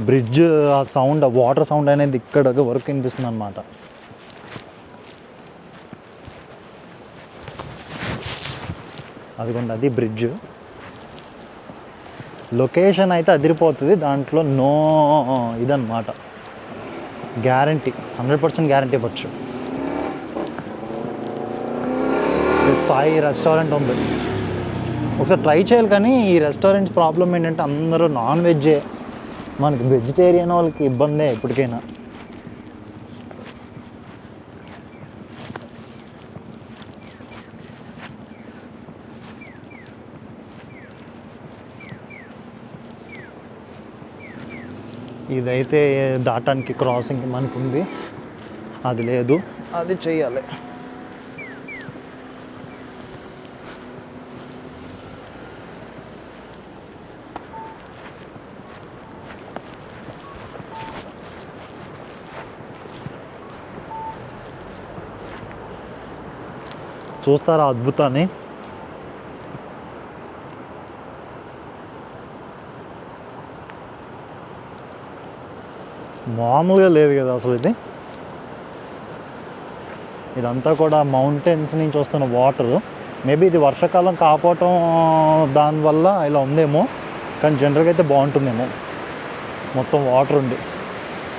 బ్రిడ్జ్ ఆ సౌండ్, ఆ వాటర్ సౌండ్ అనేది ఇక్కడ వరకు వినిపిస్తుంది అనమాట. అదిగోండి అది బ్రిడ్జ్. లొకేషన్ అయితే అదిరిపోతుంది, దాంట్లో నో ఇదన్నమాట, గ్యారంటీ 100% గ్యారంటీ ఇవ్వచ్చు. థాయ్ రెస్టారెంట్ ఉంది, ఒకసారి ట్రై చేయాలి. కానీ ఈ రెస్టారెంట్స్ ప్రాబ్లం ఏంటంటే అందరూ నాన్ వెజ్జే, మనకి వెజిటేరియన్ వాళ్ళకి ఇబ్బందే ఎప్పటికైనా. ఇదైతే దాటానికి క్రాసింగ్ మనకు ఉంది, అది లేదు, అది చెయ్యాలి. చూస్తారా అద్భుతాన్ని. మామూలుగా లేదు కదా అసలు. ఇదంతా కూడా మౌంటైన్స్ నుంచి వస్తున్న వాటర్. మేబీ ఇది వర్షాకాలం కాకపోవటం దానివల్ల ఇలా ఉందేమో, కానీ జనరల్గా అయితే బాగుంటుందేమో మొత్తం వాటర్ ఉంది.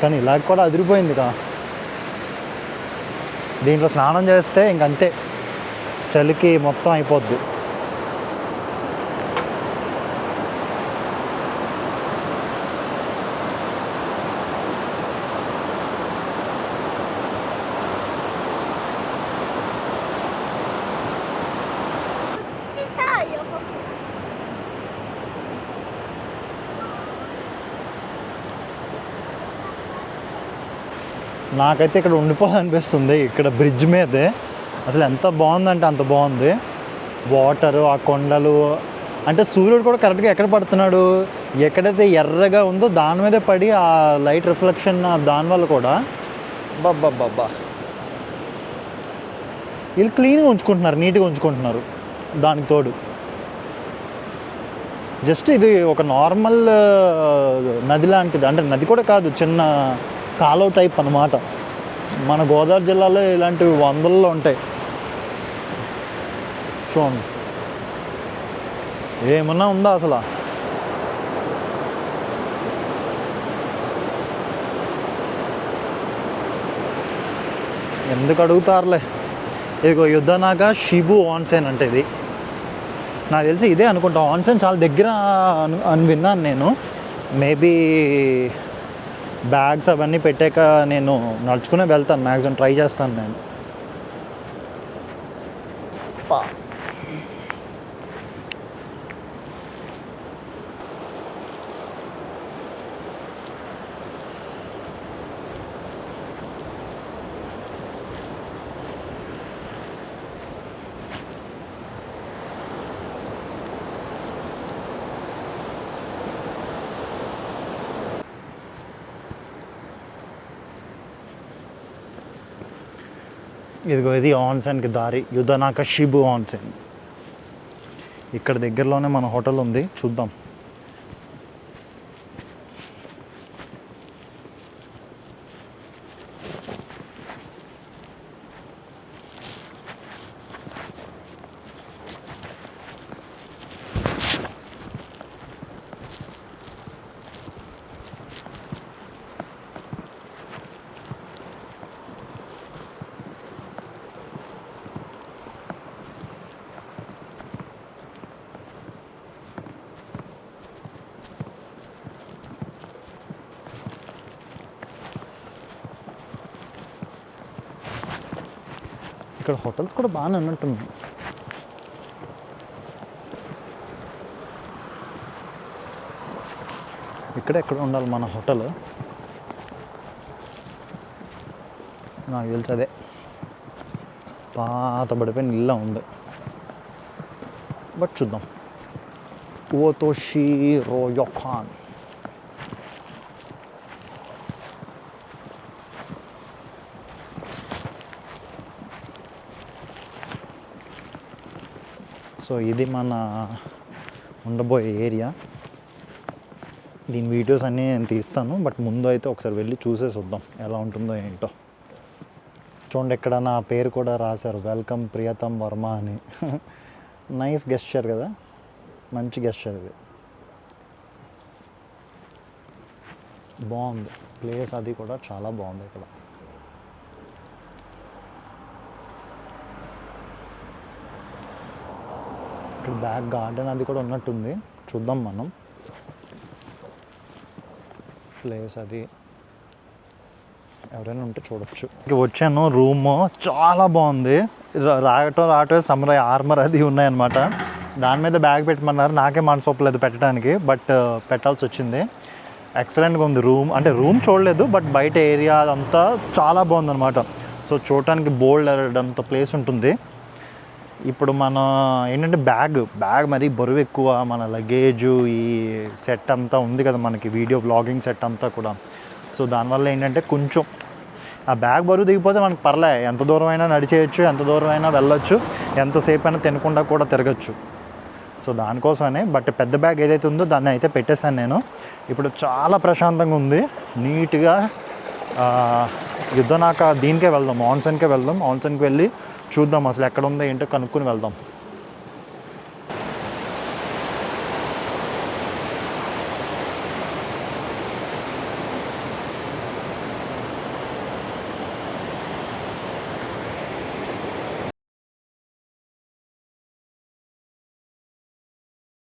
కానీ ఇలాగ కూడా అదిరిపోయింది కదా. దీంట్లో స్నానం చేస్తే ఇంకంతే, చలికి మొత్తం అయిపోద్ది. నాకైతే ఇక్కడ ఉండిపోవాలనిపిస్తుంది, ఇక్కడ బ్రిడ్జ్ మీదే. అసలు ఎంత బాగుందంటే అంత బాగుంది. వాటరు, ఆ కొండలు, అంటే సూర్యుడు కూడా కరెక్ట్గా ఎక్కడ పడుతున్నాడు, ఎక్కడైతే ఎర్రగా ఉందో దాని మీదే పడి ఆ లైట్ రిఫ్లెక్షన్ దానివల్ల కూడా బాబ్బా. వీళ్ళు క్లీన్గా ఉంచుకుంటున్నారు, నీట్గా ఉంచుకుంటున్నారు. దానికి తోడు జస్ట్ ఇది ఒక నార్మల్ నది లాంటిది, అంటే నది కూడా కాదు, చిన్న కాలువ టైప్ అన్నమాట. మన గోదావరి జిల్లాలో ఇలాంటివి వందల్లో ఉంటాయి. చూడండి ఏమన్నా ఉందా అసలు. ఎందుకు అడుగుతారులే. ఇదిగో యుద్ధనాగా షిబు ఆన్సెన్ అంటే ఇది నాకు తెలిసి ఇదే అనుకుంటా. ఆన్సెన్ చాలా దగ్గర అని విన్నాను నేను. మేబీ బ్యాగ్స్ అవన్నీ పెట్టాక నేను నడుచుకునే వెళ్తాను, మ్యాక్సిమం ట్రై చేస్తాను నేను. ఇదిగో ఇది ఆన్సెన్కి దారి, యుద్ధనాక షిబు ఆన్సెన్. ఇక్కడ దగ్గరలోనే మన హోటల్ ఉంది, చూద్దాం. ఇక్కడ హోటల్స్ కూడా బాగానే ఉన్నట్టున్నాయి. ఇక్కడ ఎక్కడ ఉండాలి మన హోటల్, నాకు తెలిసి అదే పాత పడిపోయిన ఇల్లు ఉంది. బట్ చూద్దాం. ఓతోషి రోయోఖాన్. సో ఇది మన ఉండబోయే ఏరియా. దీని వీడియోస్ అన్నీ నేను తీస్తాను, బట్ ముందు అయితే ఒకసారి వెళ్ళి చూసేసి వద్దాం ఎలా ఉంటుందో ఏంటో. చూడండి, ఇక్కడ నా పేరు కూడా రాశారు, వెల్కమ్ ప్రియతం వర్మ అని. నైస్ గెస్చర్ కదా, మంచి గెస్చర్ ఇది. బాగుంది ప్లేస్, అది కూడా చాలా బాగుంది. ఇక్కడ ఇక్కడ బ్యాక్ గార్డెన్ అది కూడా ఉన్నట్టుంది, చూద్దాం మనం. ప్లేస్ అది ఎవరైనా ఉంటే చూడొచ్చు. వచ్చాను, రూమ్ చాలా బాగుంది. రావటం సమ్రై ఆర్మర్ అది ఉన్నాయన్నమాట. దాని మీద బ్యాగ్ పెట్టమన్నారు, నాకే మనసు ఒప్పలేదు పెట్టడానికి, బట్ పెట్టాల్సి వచ్చింది. ఎక్సలెంట్గా ఉంది రూమ్. అంటే రూమ్ చూడలేదు, బట్ బయట ఏరియా అంతా చాలా బాగుందన్నమాట. సో చూడటానికి బోల్డ్ అంత ప్లేస్ ఉంటుంది. ఇప్పుడు మన ఏంటంటే బ్యాగ్ మరీ బరువు ఎక్కువ, మన లగేజు ఈ సెట్ అంతా ఉంది కదా మనకి, వీడియో బ్లాగింగ్ సెట్ అంతా కూడా. సో దానివల్ల ఏంటంటే కొంచెం ఆ బ్యాగ్ బరువు దిగిపోతే మనకు పర్లే, ఎంత దూరం అయినా నడిచేయచ్చు, ఎంత దూరం అయినా వెళ్ళొచ్చు, ఎంతసేపు అయినా తినకుండా కూడా తిరగచ్చు. సో దానికోసమనే. బట్ పెద్ద బ్యాగ్ ఏదైతే ఉందో దాన్ని అయితే పెట్టేశాను నేను. ఇప్పుడు చాలా ప్రశాంతంగా ఉంది, నీట్గా. యుద్ధనాక దీనికే వెళ్దాం, ఆన్సన్కే వెళ్దాం. ఆన్సన్కి వెళ్ళి చూద్దాం అసలు ఎక్కడ ఉందో ఏంటో కనుక్కొని వెళ్దాం.